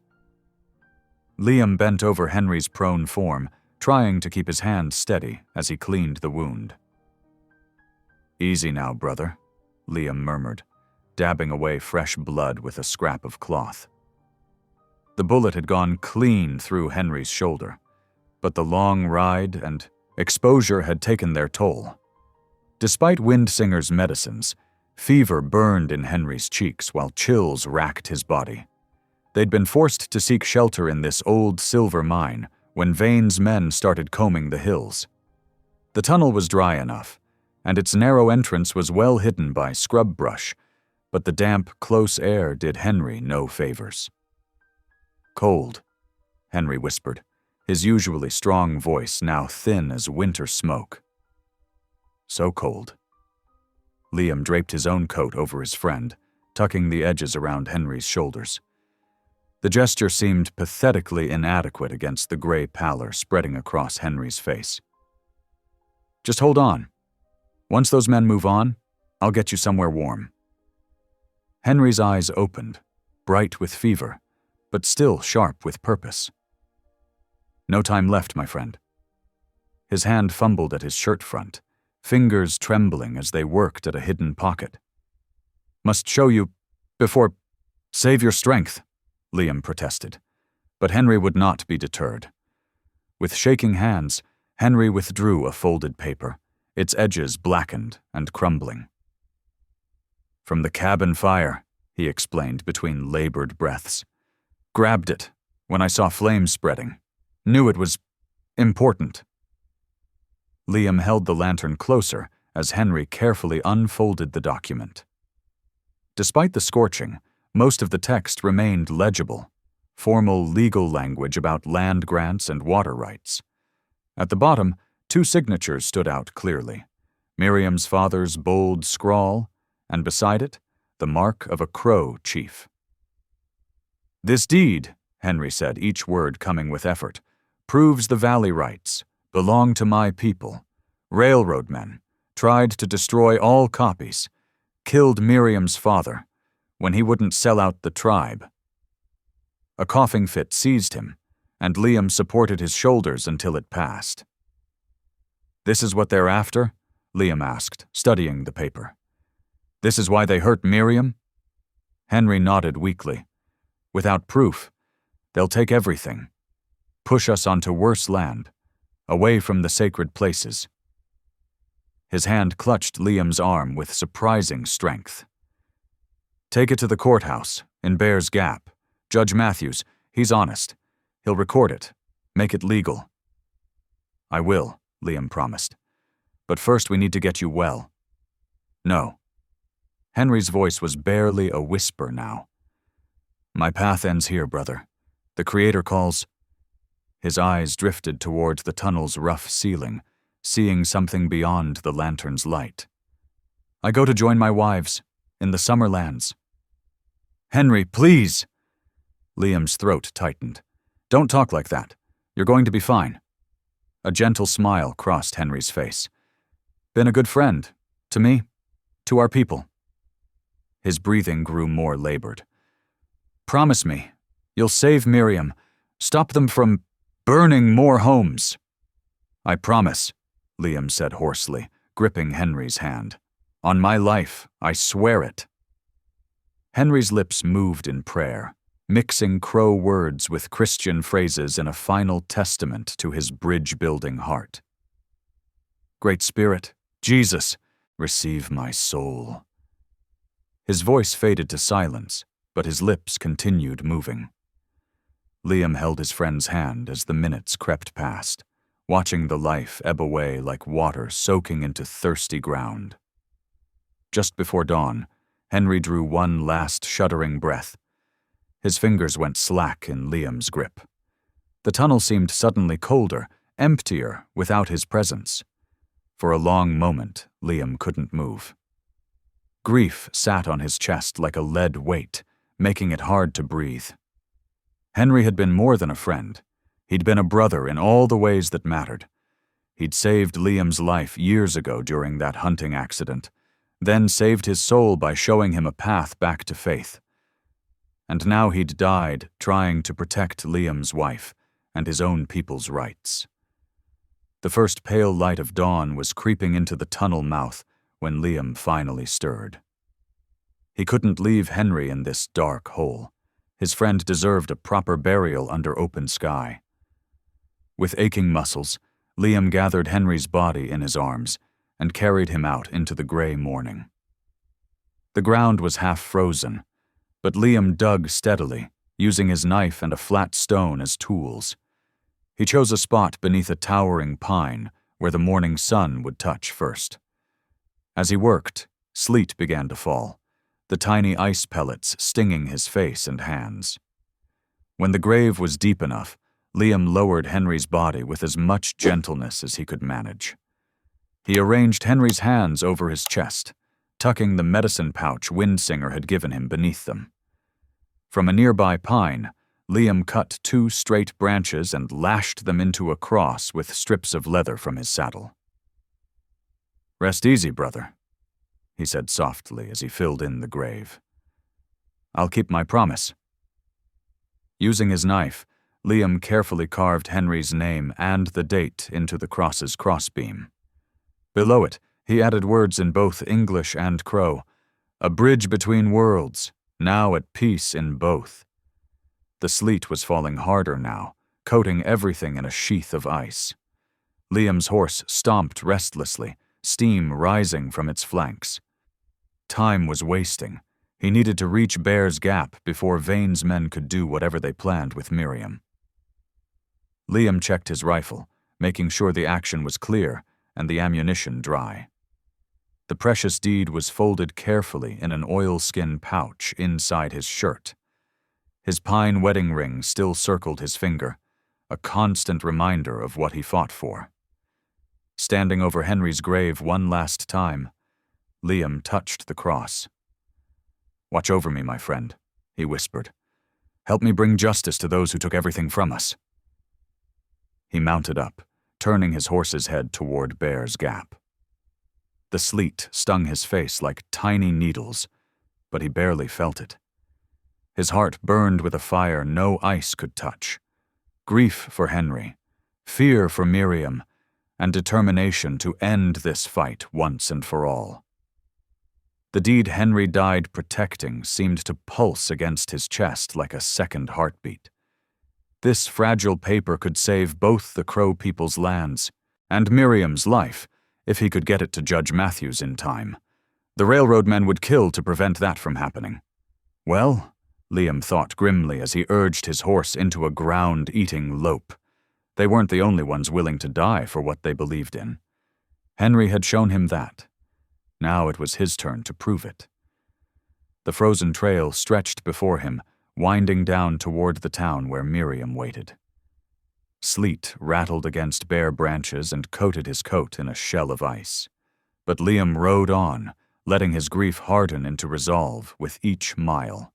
Liam bent over Henry's prone form, trying to keep his hand steady as he cleaned the wound. "Easy now, brother," Liam murmured, dabbing away fresh blood with a scrap of cloth. The bullet had gone clean through Henry's shoulder, but the long ride and exposure had taken their toll. Despite Wind Singer's medicines, fever burned in Henry's cheeks while chills racked his body. They'd been forced to seek shelter in this old silver mine when Vane's men started combing the hills. The tunnel was dry enough, and its narrow entrance was well hidden by scrub brush, but the damp, close air did Henry no favors. "Cold," Henry whispered, his usually strong voice now thin as winter smoke. "So cold." Liam draped his own coat over his friend, tucking the edges around Henry's shoulders. The gesture seemed pathetically inadequate against the gray pallor spreading across Henry's face. "Just hold on. Once those men move on, I'll get you somewhere warm." Henry's eyes opened, bright with fever, but still sharp with purpose. "No time left, my friend." His hand fumbled at his shirt front, fingers trembling as they worked at a hidden pocket. "Must show you before—" "Save your strength," Liam protested. But Henry would not be deterred. With shaking hands, Henry withdrew a folded paper, its edges blackened and crumbling. "From the cabin fire," he explained between labored breaths. "Grabbed it when I saw flames spreading. Knew it was important." Liam held the lantern closer as Henry carefully unfolded the document. Despite the scorching, most of the text remained legible, formal legal language about land grants and water rights. At the bottom, 2 signatures stood out clearly: Miriam's father's bold scrawl, and beside it, the mark of a Crow chief. "This deed," Henry said, each word coming with effort, "proves the valley rights belong to my people. Railroad men tried to destroy all copies, killed Miriam's father when he wouldn't sell out the tribe." A coughing fit seized him, and Liam supported his shoulders until it passed. "This is what they're after?" Liam asked, studying the paper. "This is why they hurt Miriam?" Henry nodded weakly. "Without proof, they'll take everything. Push us onto worse land, away from the sacred places." His hand clutched Liam's arm with surprising strength. "Take it to the courthouse, in Bears Gap. Judge Matthews, he's honest. He'll record it, make it legal." "I will," Liam promised. "But first we need to get you well." "No." Henry's voice was barely a whisper now. "My path ends here, brother. The Creator calls." His eyes drifted toward the tunnel's rough ceiling, seeing something beyond the lantern's light. "I go to join my wives, in the summer lands." "Henry, please!" Liam's throat tightened. "Don't talk like that. You're going to be fine." A gentle smile crossed Henry's face. "Been a good friend. To me. To our people." His breathing grew more labored. "Promise me, you'll save Miriam. Stop them from burning more homes." "I promise," Liam said hoarsely, gripping Henry's hand. "On my life, I swear it." Henry's lips moved in prayer, mixing Crow words with Christian phrases in a final testament to his bridge-building heart. "Great Spirit, Jesus, receive my soul." His voice faded to silence, but his lips continued moving. Liam held his friend's hand as the minutes crept past, watching the life ebb away like water soaking into thirsty ground. Just before dawn, Henry drew one last shuddering breath. His fingers went slack in Liam's grip. The tunnel seemed suddenly colder, emptier without his presence. For a long moment, Liam couldn't move. Grief sat on his chest like a lead weight, making it hard to breathe. Henry had been more than a friend. He'd been a brother in all the ways that mattered. He'd saved Liam's life years ago during that hunting accident, then saved his soul by showing him a path back to faith. And now he'd died trying to protect Liam's wife and his own people's rights. The first pale light of dawn was creeping into the tunnel mouth when Liam finally stirred. He couldn't leave Henry in this dark hole. His friend deserved a proper burial under open sky. With aching muscles, Liam gathered Henry's body in his arms and carried him out into the gray morning. The ground was half frozen, but Liam dug steadily, using his knife and a flat stone as tools. He chose a spot beneath a towering pine where the morning sun would touch first. As he worked, sleet began to fall, the tiny ice pellets stinging his face and hands. When the grave was deep enough, Liam lowered Henry's body with as much gentleness as he could manage. He arranged Henry's hands over his chest, tucking the medicine pouch Windsinger had given him beneath them. From a nearby pine, Liam cut 2 straight branches and lashed them into a cross with strips of leather from his saddle. "Rest easy, brother." he said softly as he filled in the grave. "I'll keep my promise." Using his knife, Liam carefully carved Henry's name and the date into the cross's crossbeam. Below it, he added words in both English and Crow. "A bridge between worlds, now at peace in both." The sleet was falling harder now, coating everything in a sheath of ice. Liam's horse stomped restlessly, steam rising from its flanks. Time was wasting. He needed to reach Bear's Gap before Vane's men could do whatever they planned with Miriam. Liam checked his rifle, making sure the action was clear and the ammunition dry. The precious deed was folded carefully in an oilskin pouch inside his shirt. His pine wedding ring still circled his finger, a constant reminder of what he fought for. Standing over Henry's grave one last time, Liam touched the cross. "Watch over me, my friend," he whispered. "Help me bring justice to those who took everything from us." He mounted up, turning his horse's head toward Bear's Gap. The sleet stung his face like tiny needles, but he barely felt it. His heart burned with a fire no ice could touch. Grief for Henry, fear for Miriam, and determination to end this fight once and for all. The deed Henry died protecting seemed to pulse against his chest like a second heartbeat. This fragile paper could save both the Crow people's lands and Miriam's life if he could get it to Judge Matthews in time. The railroad men would kill to prevent that from happening. Well, Liam thought grimly as he urged his horse into a ground-eating lope. They weren't the only ones willing to die for what they believed in. Henry had shown him that. Now it was his turn to prove it. The frozen trail stretched before him, winding down toward the town where Miriam waited. Sleet rattled against bare branches and coated his coat in a shell of ice. But Liam rode on, letting his grief harden into resolve with each mile.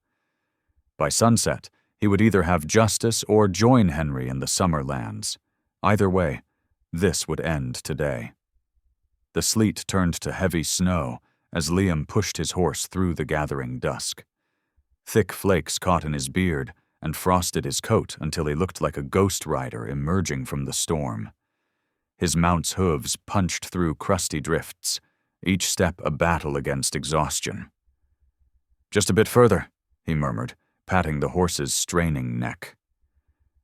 By sunset, he would either have justice or join Henry in the summer lands. Either way, this would end today. The sleet turned to heavy snow as Liam pushed his horse through the gathering dusk. Thick flakes caught in his beard and frosted his coat until he looked like a ghost rider emerging from the storm. His mount's hooves punched through crusty drifts, each step a battle against exhaustion. "Just a bit further," he murmured, patting the horse's straining neck.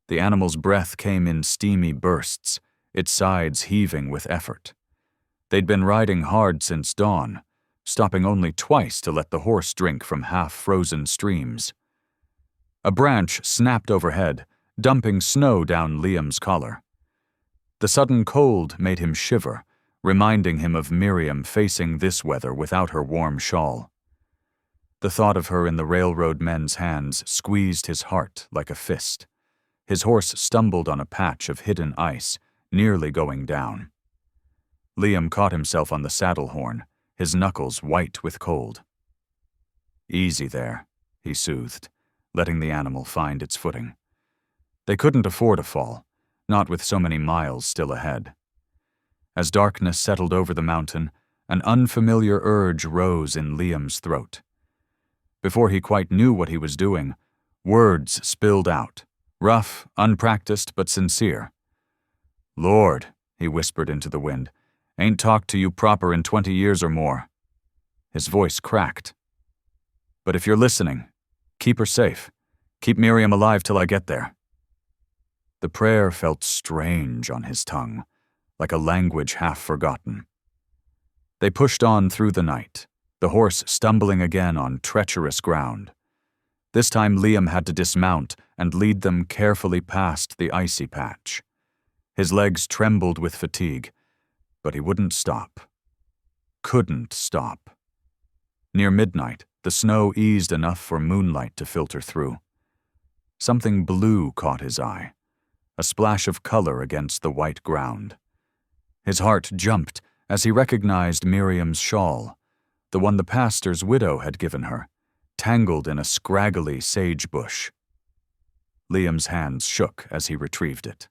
The animal's breath came in steamy bursts, its sides heaving with effort. They'd been riding hard since dawn, stopping only twice to let the horse drink from half-frozen streams. A branch snapped overhead, dumping snow down Liam's collar. The sudden cold made him shiver, reminding him of Miriam facing this weather without her warm shawl. The thought of her in the railroad men's hands squeezed his heart like a fist. His horse stumbled on a patch of hidden ice, nearly going down. Liam caught himself on the saddle horn, his knuckles white with cold. "Easy there," he soothed, letting the animal find its footing. They couldn't afford a fall, not with so many miles still ahead. As darkness settled over the mountain, an unfamiliar urge rose in Liam's throat. Before he quite knew what he was doing, words spilled out, rough, unpracticed, but sincere. "Lord," he whispered into the wind, "ain't talked to you proper in 20 years or more." His voice cracked. "But if you're listening, keep her safe. Keep Miriam alive till I get there." The prayer felt strange on his tongue, like a language half forgotten. They pushed on through the night, the horse stumbling again on treacherous ground. This time Liam had to dismount and lead them carefully past the icy patch. His legs trembled with fatigue, but he wouldn't stop. Couldn't stop. Near midnight, the snow eased enough for moonlight to filter through. Something blue caught his eye, a splash of color against the white ground. His heart jumped as he recognized Miriam's shawl, the one the pastor's widow had given her, tangled in a scraggly sage bush. Liam's hands shook as he retrieved it.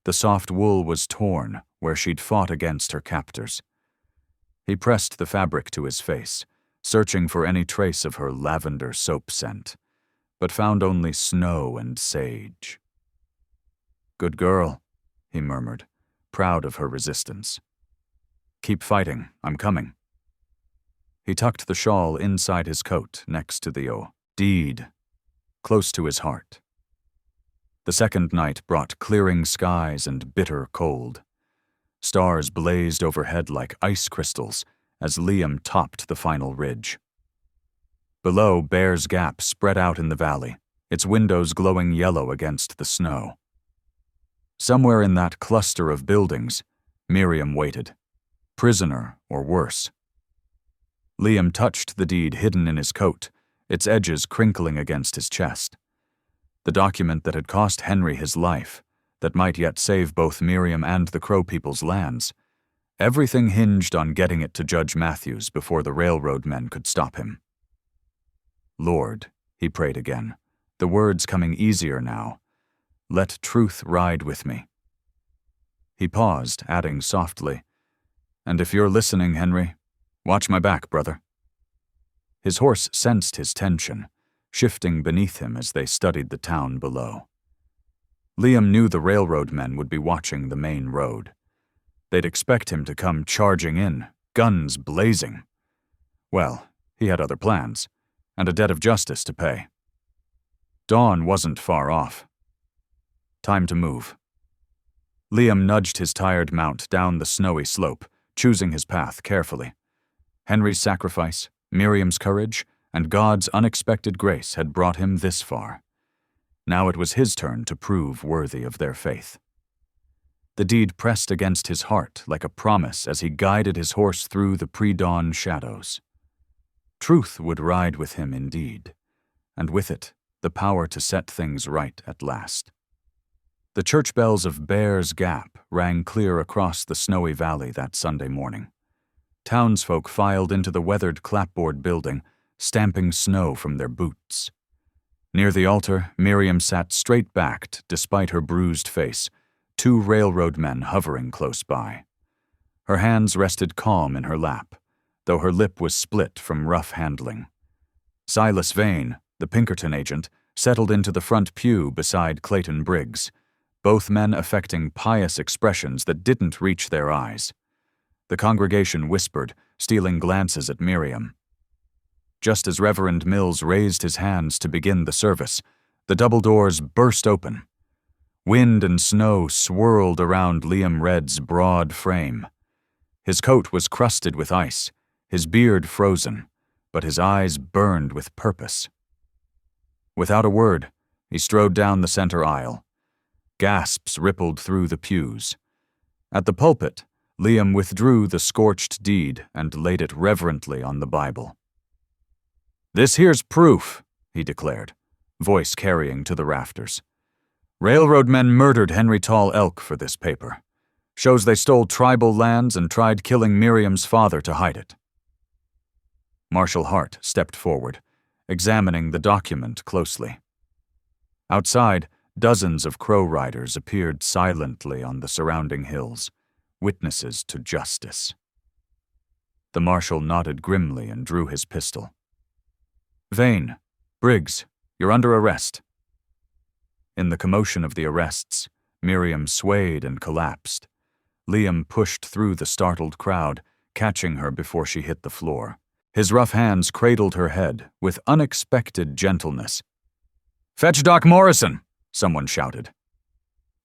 The soft wool was torn where she'd fought against her captors. He pressed the fabric to his face, searching for any trace of her lavender soap scent, but found only snow and sage. "Good girl," he murmured, proud of her resistance. "Keep fighting, I'm coming." He tucked the shawl inside his coat next to the deed, close to his heart. The second night brought clearing skies and bitter cold. Stars blazed overhead like ice crystals as Liam topped the final ridge. Below, Bear's Gap spread out in the valley, its windows glowing yellow against the snow. Somewhere in that cluster of buildings, Miriam waited, prisoner or worse. Liam touched the deed hidden in his coat, its edges crinkling against his chest. The document that had cost Henry his life, that might yet save both Miriam and the Crow people's lands. Everything hinged on getting it to Judge Matthews before the railroad men could stop him. "Lord," he prayed again, the words coming easier now, "let truth ride with me." He paused, adding softly, "And if you're listening, Henry, watch my back, brother." His horse sensed his tension, shifting beneath him as they studied the town below. Liam knew the railroad men would be watching the main road. They'd expect him to come charging in, guns blazing. Well, he had other plans, and a debt of justice to pay. Dawn wasn't far off. Time to move. Liam nudged his tired mount down the snowy slope, choosing his path carefully. Henry's sacrifice, Miriam's courage, and God's unexpected grace had brought him this far. Now it was his turn to prove worthy of their faith. The deed pressed against his heart like a promise as he guided his horse through the pre-dawn shadows. Truth would ride with him indeed, and with it, the power to set things right at last. The church bells of Bear's Gap rang clear across the snowy valley that Sunday morning. Townsfolk filed into the weathered clapboard building, stamping snow from their boots. Near the altar, Miriam sat straight-backed despite her bruised face, two railroad men hovering close by. Her hands rested calm in her lap, though her lip was split from rough handling. Silas Vane, the Pinkerton agent, settled into the front pew beside Clayton Briggs, both men affecting pious expressions that didn't reach their eyes. The congregation whispered, stealing glances at Miriam. Just as Reverend Mills raised his hands to begin the service, the double doors burst open. Wind and snow swirled around Liam Redd's broad frame. His coat was crusted with ice, his beard frozen, but his eyes burned with purpose. Without a word, he strode down the center aisle. Gasps rippled through the pews. At the pulpit, Liam withdrew the scorched deed and laid it reverently on the Bible. "This here's proof," he declared, voice carrying to the rafters. "Railroad men murdered Henry Tall Elk for this paper. Shows they stole tribal lands and tried killing Miriam's father to hide it." Marshal Hart stepped forward, examining the document closely. Outside, dozens of Crow riders appeared silently on the surrounding hills, witnesses to justice. The marshal nodded grimly and drew his pistol. "Vane, Briggs, you're under arrest." In the commotion of the arrests, Miriam swayed and collapsed. Liam pushed through the startled crowd, catching her before she hit the floor. His rough hands cradled her head with unexpected gentleness. "Fetch Doc Morrison!" someone shouted.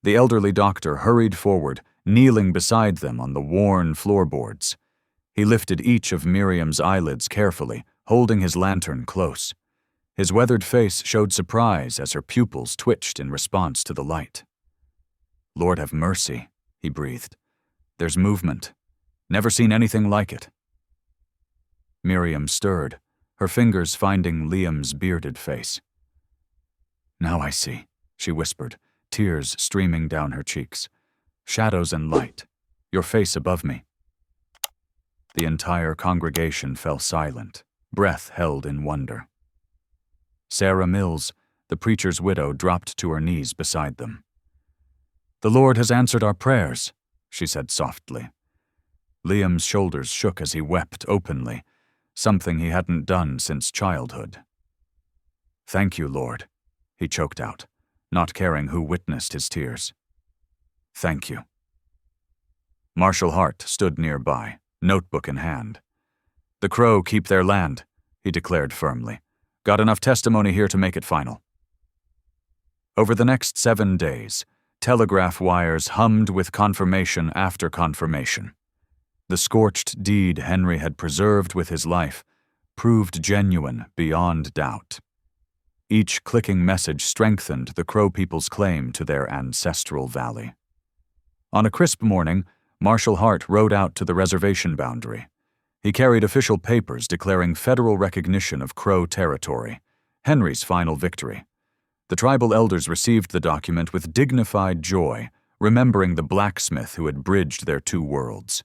The elderly doctor hurried forward, kneeling beside them on the worn floorboards. He lifted each of Miriam's eyelids carefully, holding his lantern close. His weathered face showed surprise as her pupils twitched in response to the light. "Lord have mercy," he breathed. "There's movement. Never seen anything like it." Miriam stirred, her fingers finding Liam's bearded face. "Now I see," she whispered, tears streaming down her cheeks. "Shadows and light. Your face above me." The entire congregation fell silent, breath held in wonder. Sarah Mills, the preacher's widow, dropped to her knees beside them. "The Lord has answered our prayers," she said softly. Liam's shoulders shook as he wept openly, something he hadn't done since childhood. "Thank you, Lord," he choked out, not caring who witnessed his tears. "Thank you." Marshal Hart stood nearby, notebook in hand. "The Crow keep their land," he declared firmly. "Got enough testimony here to make it final." Over the next 7 days, telegraph wires hummed with confirmation after confirmation. The scorched deed Henry had preserved with his life proved genuine beyond doubt. Each clicking message strengthened the Crow people's claim to their ancestral valley. On a crisp morning, Marshal Hart rode out to the reservation boundary. He carried official papers declaring federal recognition of Crow territory, Henry's final victory. The tribal elders received the document with dignified joy, remembering the blacksmith who had bridged their two worlds.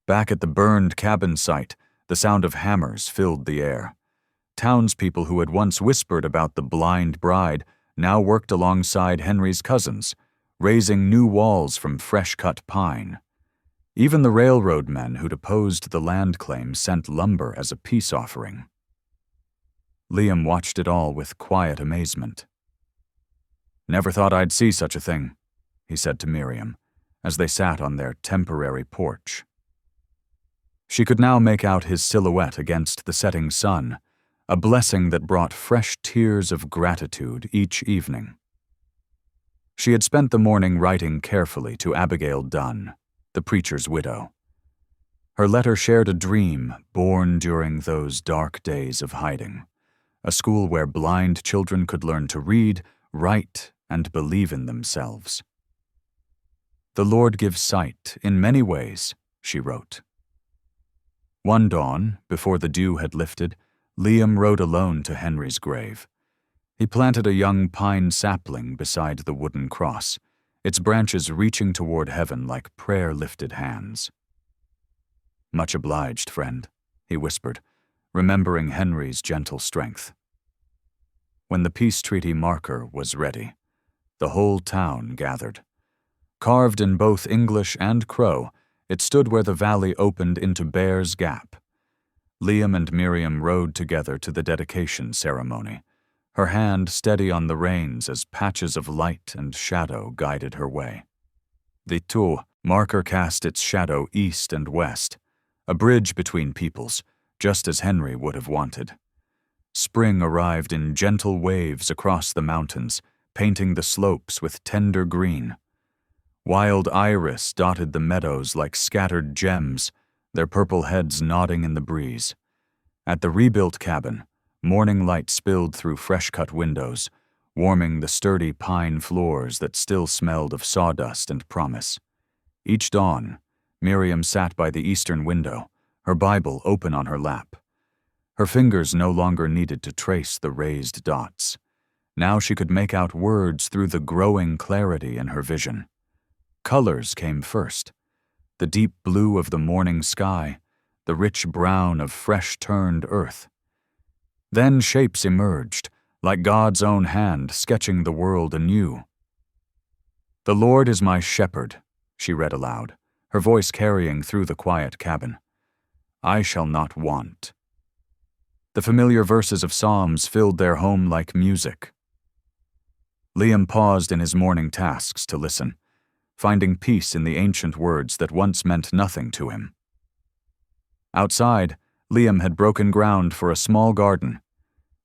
Back at the burned cabin site, the sound of hammers filled the air. Townspeople who had once whispered about the blind bride now worked alongside Henry's cousins, raising new walls from fresh-cut pine. Even the railroad men who'd opposed the land claim sent lumber as a peace offering. Liam watched it all with quiet amazement. "Never thought I'd see such a thing," he said to Miriam, as they sat on their temporary porch. She could now make out his silhouette against the setting sun, a blessing that brought fresh tears of gratitude each evening. She had spent the morning writing carefully to Abigail Dunn, the preacher's widow. Her letter shared a dream born during those dark days of hiding, a school where blind children could learn to read, write, and believe in themselves. "The Lord gives sight in many ways," she wrote. One dawn, before the dew had lifted, Liam rode alone to Henry's grave. He planted a young pine sapling beside the wooden cross, its branches reaching toward heaven like prayer-lifted hands. "Much obliged, friend," he whispered, remembering Henry's gentle strength. When the peace treaty marker was ready, the whole town gathered. Carved in both English and Crow, it stood where the valley opened into Bear's Gap. Liam and Miriam rode together to the dedication ceremony, her hand steady on the reins as patches of light and shadow guided her way. The Tu marker cast its shadow east and west, a bridge between peoples, just as Henry would have wanted. Spring arrived in gentle waves across the mountains, painting the slopes with tender green. Wild iris dotted the meadows like scattered gems, their purple heads nodding in the breeze. At the rebuilt cabin, morning light spilled through fresh-cut windows, warming the sturdy pine floors that still smelled of sawdust and promise. Each dawn, Miriam sat by the eastern window, her Bible open on her lap. Her fingers no longer needed to trace the raised dots. Now she could make out words through the growing clarity in her vision. Colors came first: the deep blue of the morning sky, the rich brown of fresh-turned earth. Then shapes emerged, like God's own hand sketching the world anew. "The Lord is my shepherd," she read aloud, her voice carrying through the quiet cabin. "I shall not want." The familiar verses of Psalms filled their home like music. Liam paused in his morning tasks to listen, finding peace in the ancient words that once meant nothing to him. Outside, Liam had broken ground for a small garden.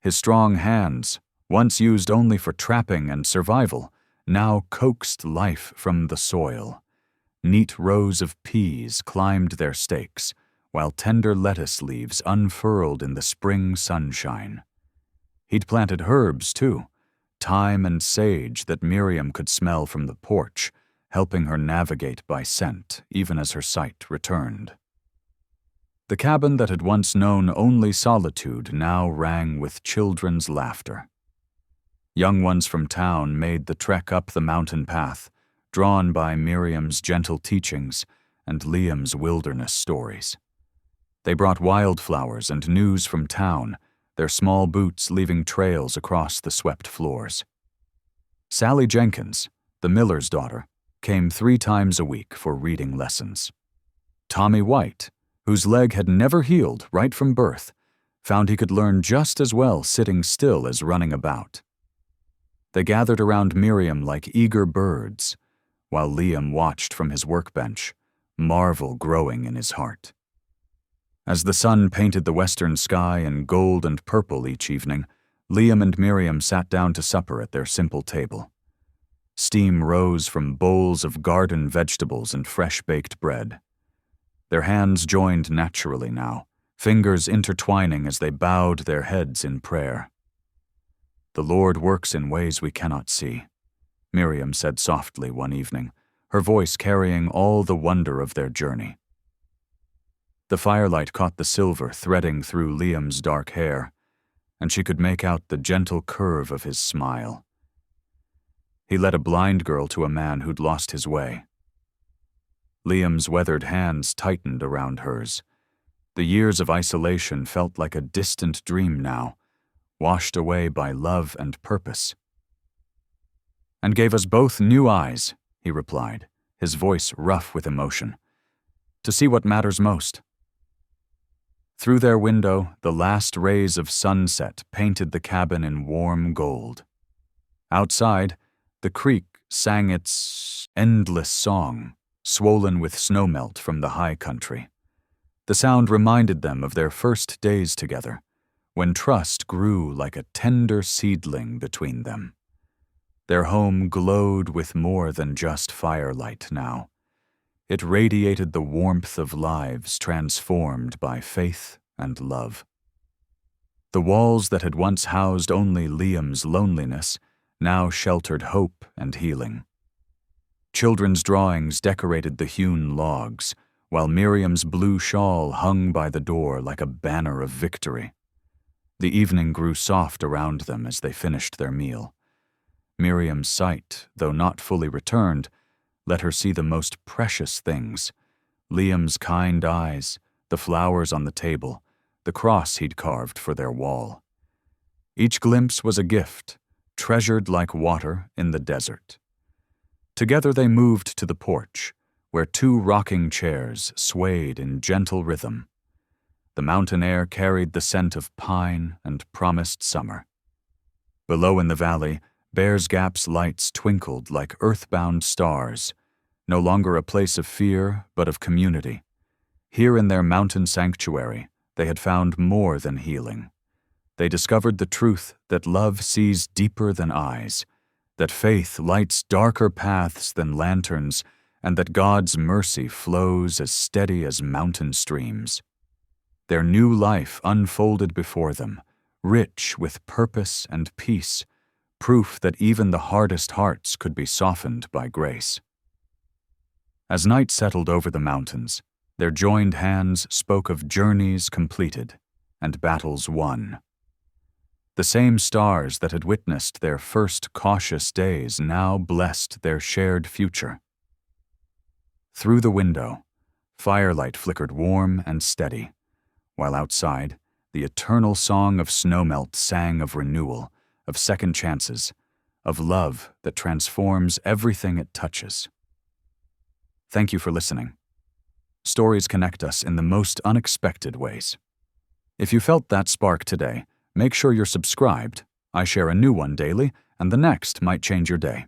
His strong hands, once used only for trapping and survival, now coaxed life from the soil. Neat rows of peas climbed their stakes, while tender lettuce leaves unfurled in the spring sunshine. He'd planted herbs, too, thyme and sage that Miriam could smell from the porch, helping her navigate by scent even as her sight returned. The cabin that had once known only solitude now rang with children's laughter. Young ones from town made the trek up the mountain path, drawn by Miriam's gentle teachings and Liam's wilderness stories. They brought wildflowers and news from town, their small boots leaving trails across the swept floors. Sally Jenkins, the miller's daughter, came 3 times a week for reading lessons. Tommy White, whose leg had never healed right from birth, found he could learn just as well sitting still as running about. They gathered around Miriam like eager birds, while Liam watched from his workbench, marvel growing in his heart. As the sun painted the western sky in gold and purple each evening, Liam and Miriam sat down to supper at their simple table. Steam rose from bowls of garden vegetables and fresh-baked bread. Their hands joined naturally now, fingers intertwining as they bowed their heads in prayer. "The Lord works in ways we cannot see," Miriam said softly one evening, her voice carrying all the wonder of their journey. The firelight caught the silver threading through Liam's dark hair, and she could make out the gentle curve of his smile. He led a blind girl to a man who'd lost his way. Liam's weathered hands tightened around hers. The years of isolation felt like a distant dream now, washed away by love and purpose. "And gave us both new eyes," he replied, his voice rough with emotion, "to see what matters most." Through their window, the last rays of sunset painted the cabin in warm gold. Outside, the creek sang its endless song, swollen with snowmelt from the high country. The sound reminded them of their first days together, when trust grew like a tender seedling between them. Their home glowed with more than just firelight now. It radiated the warmth of lives transformed by faith and love. The walls that had once housed only Liam's loneliness now sheltered hope and healing. Children's drawings decorated the hewn logs, while Miriam's blue shawl hung by the door like a banner of victory. The evening grew soft around them as they finished their meal. Miriam's sight, though not fully returned, let her see the most precious things: Liam's kind eyes, the flowers on the table, the cross he'd carved for their wall. Each glimpse was a gift, treasured like water in the desert. Together they moved to the porch, where two rocking chairs swayed in gentle rhythm. The mountain air carried the scent of pine and promised summer. Below in the valley, Bears Gap's lights twinkled like earthbound stars, no longer a place of fear but of community. Here in their mountain sanctuary, they had found more than healing. They discovered the truth that love sees deeper than eyes, that faith lights darker paths than lanterns, and that God's mercy flows as steady as mountain streams. Their new life unfolded before them, rich with purpose and peace, proof that even the hardest hearts could be softened by grace. As night settled over the mountains, their joined hands spoke of journeys completed and battles won. The same stars that had witnessed their first cautious days now blessed their shared future. Through the window, firelight flickered warm and steady, while outside, the eternal song of snowmelt sang of renewal, of second chances, of love that transforms everything it touches. Thank you for listening. Stories connect us in the most unexpected ways. If you felt that spark today, make sure you're subscribed. I share a new one daily, and the next might change your day.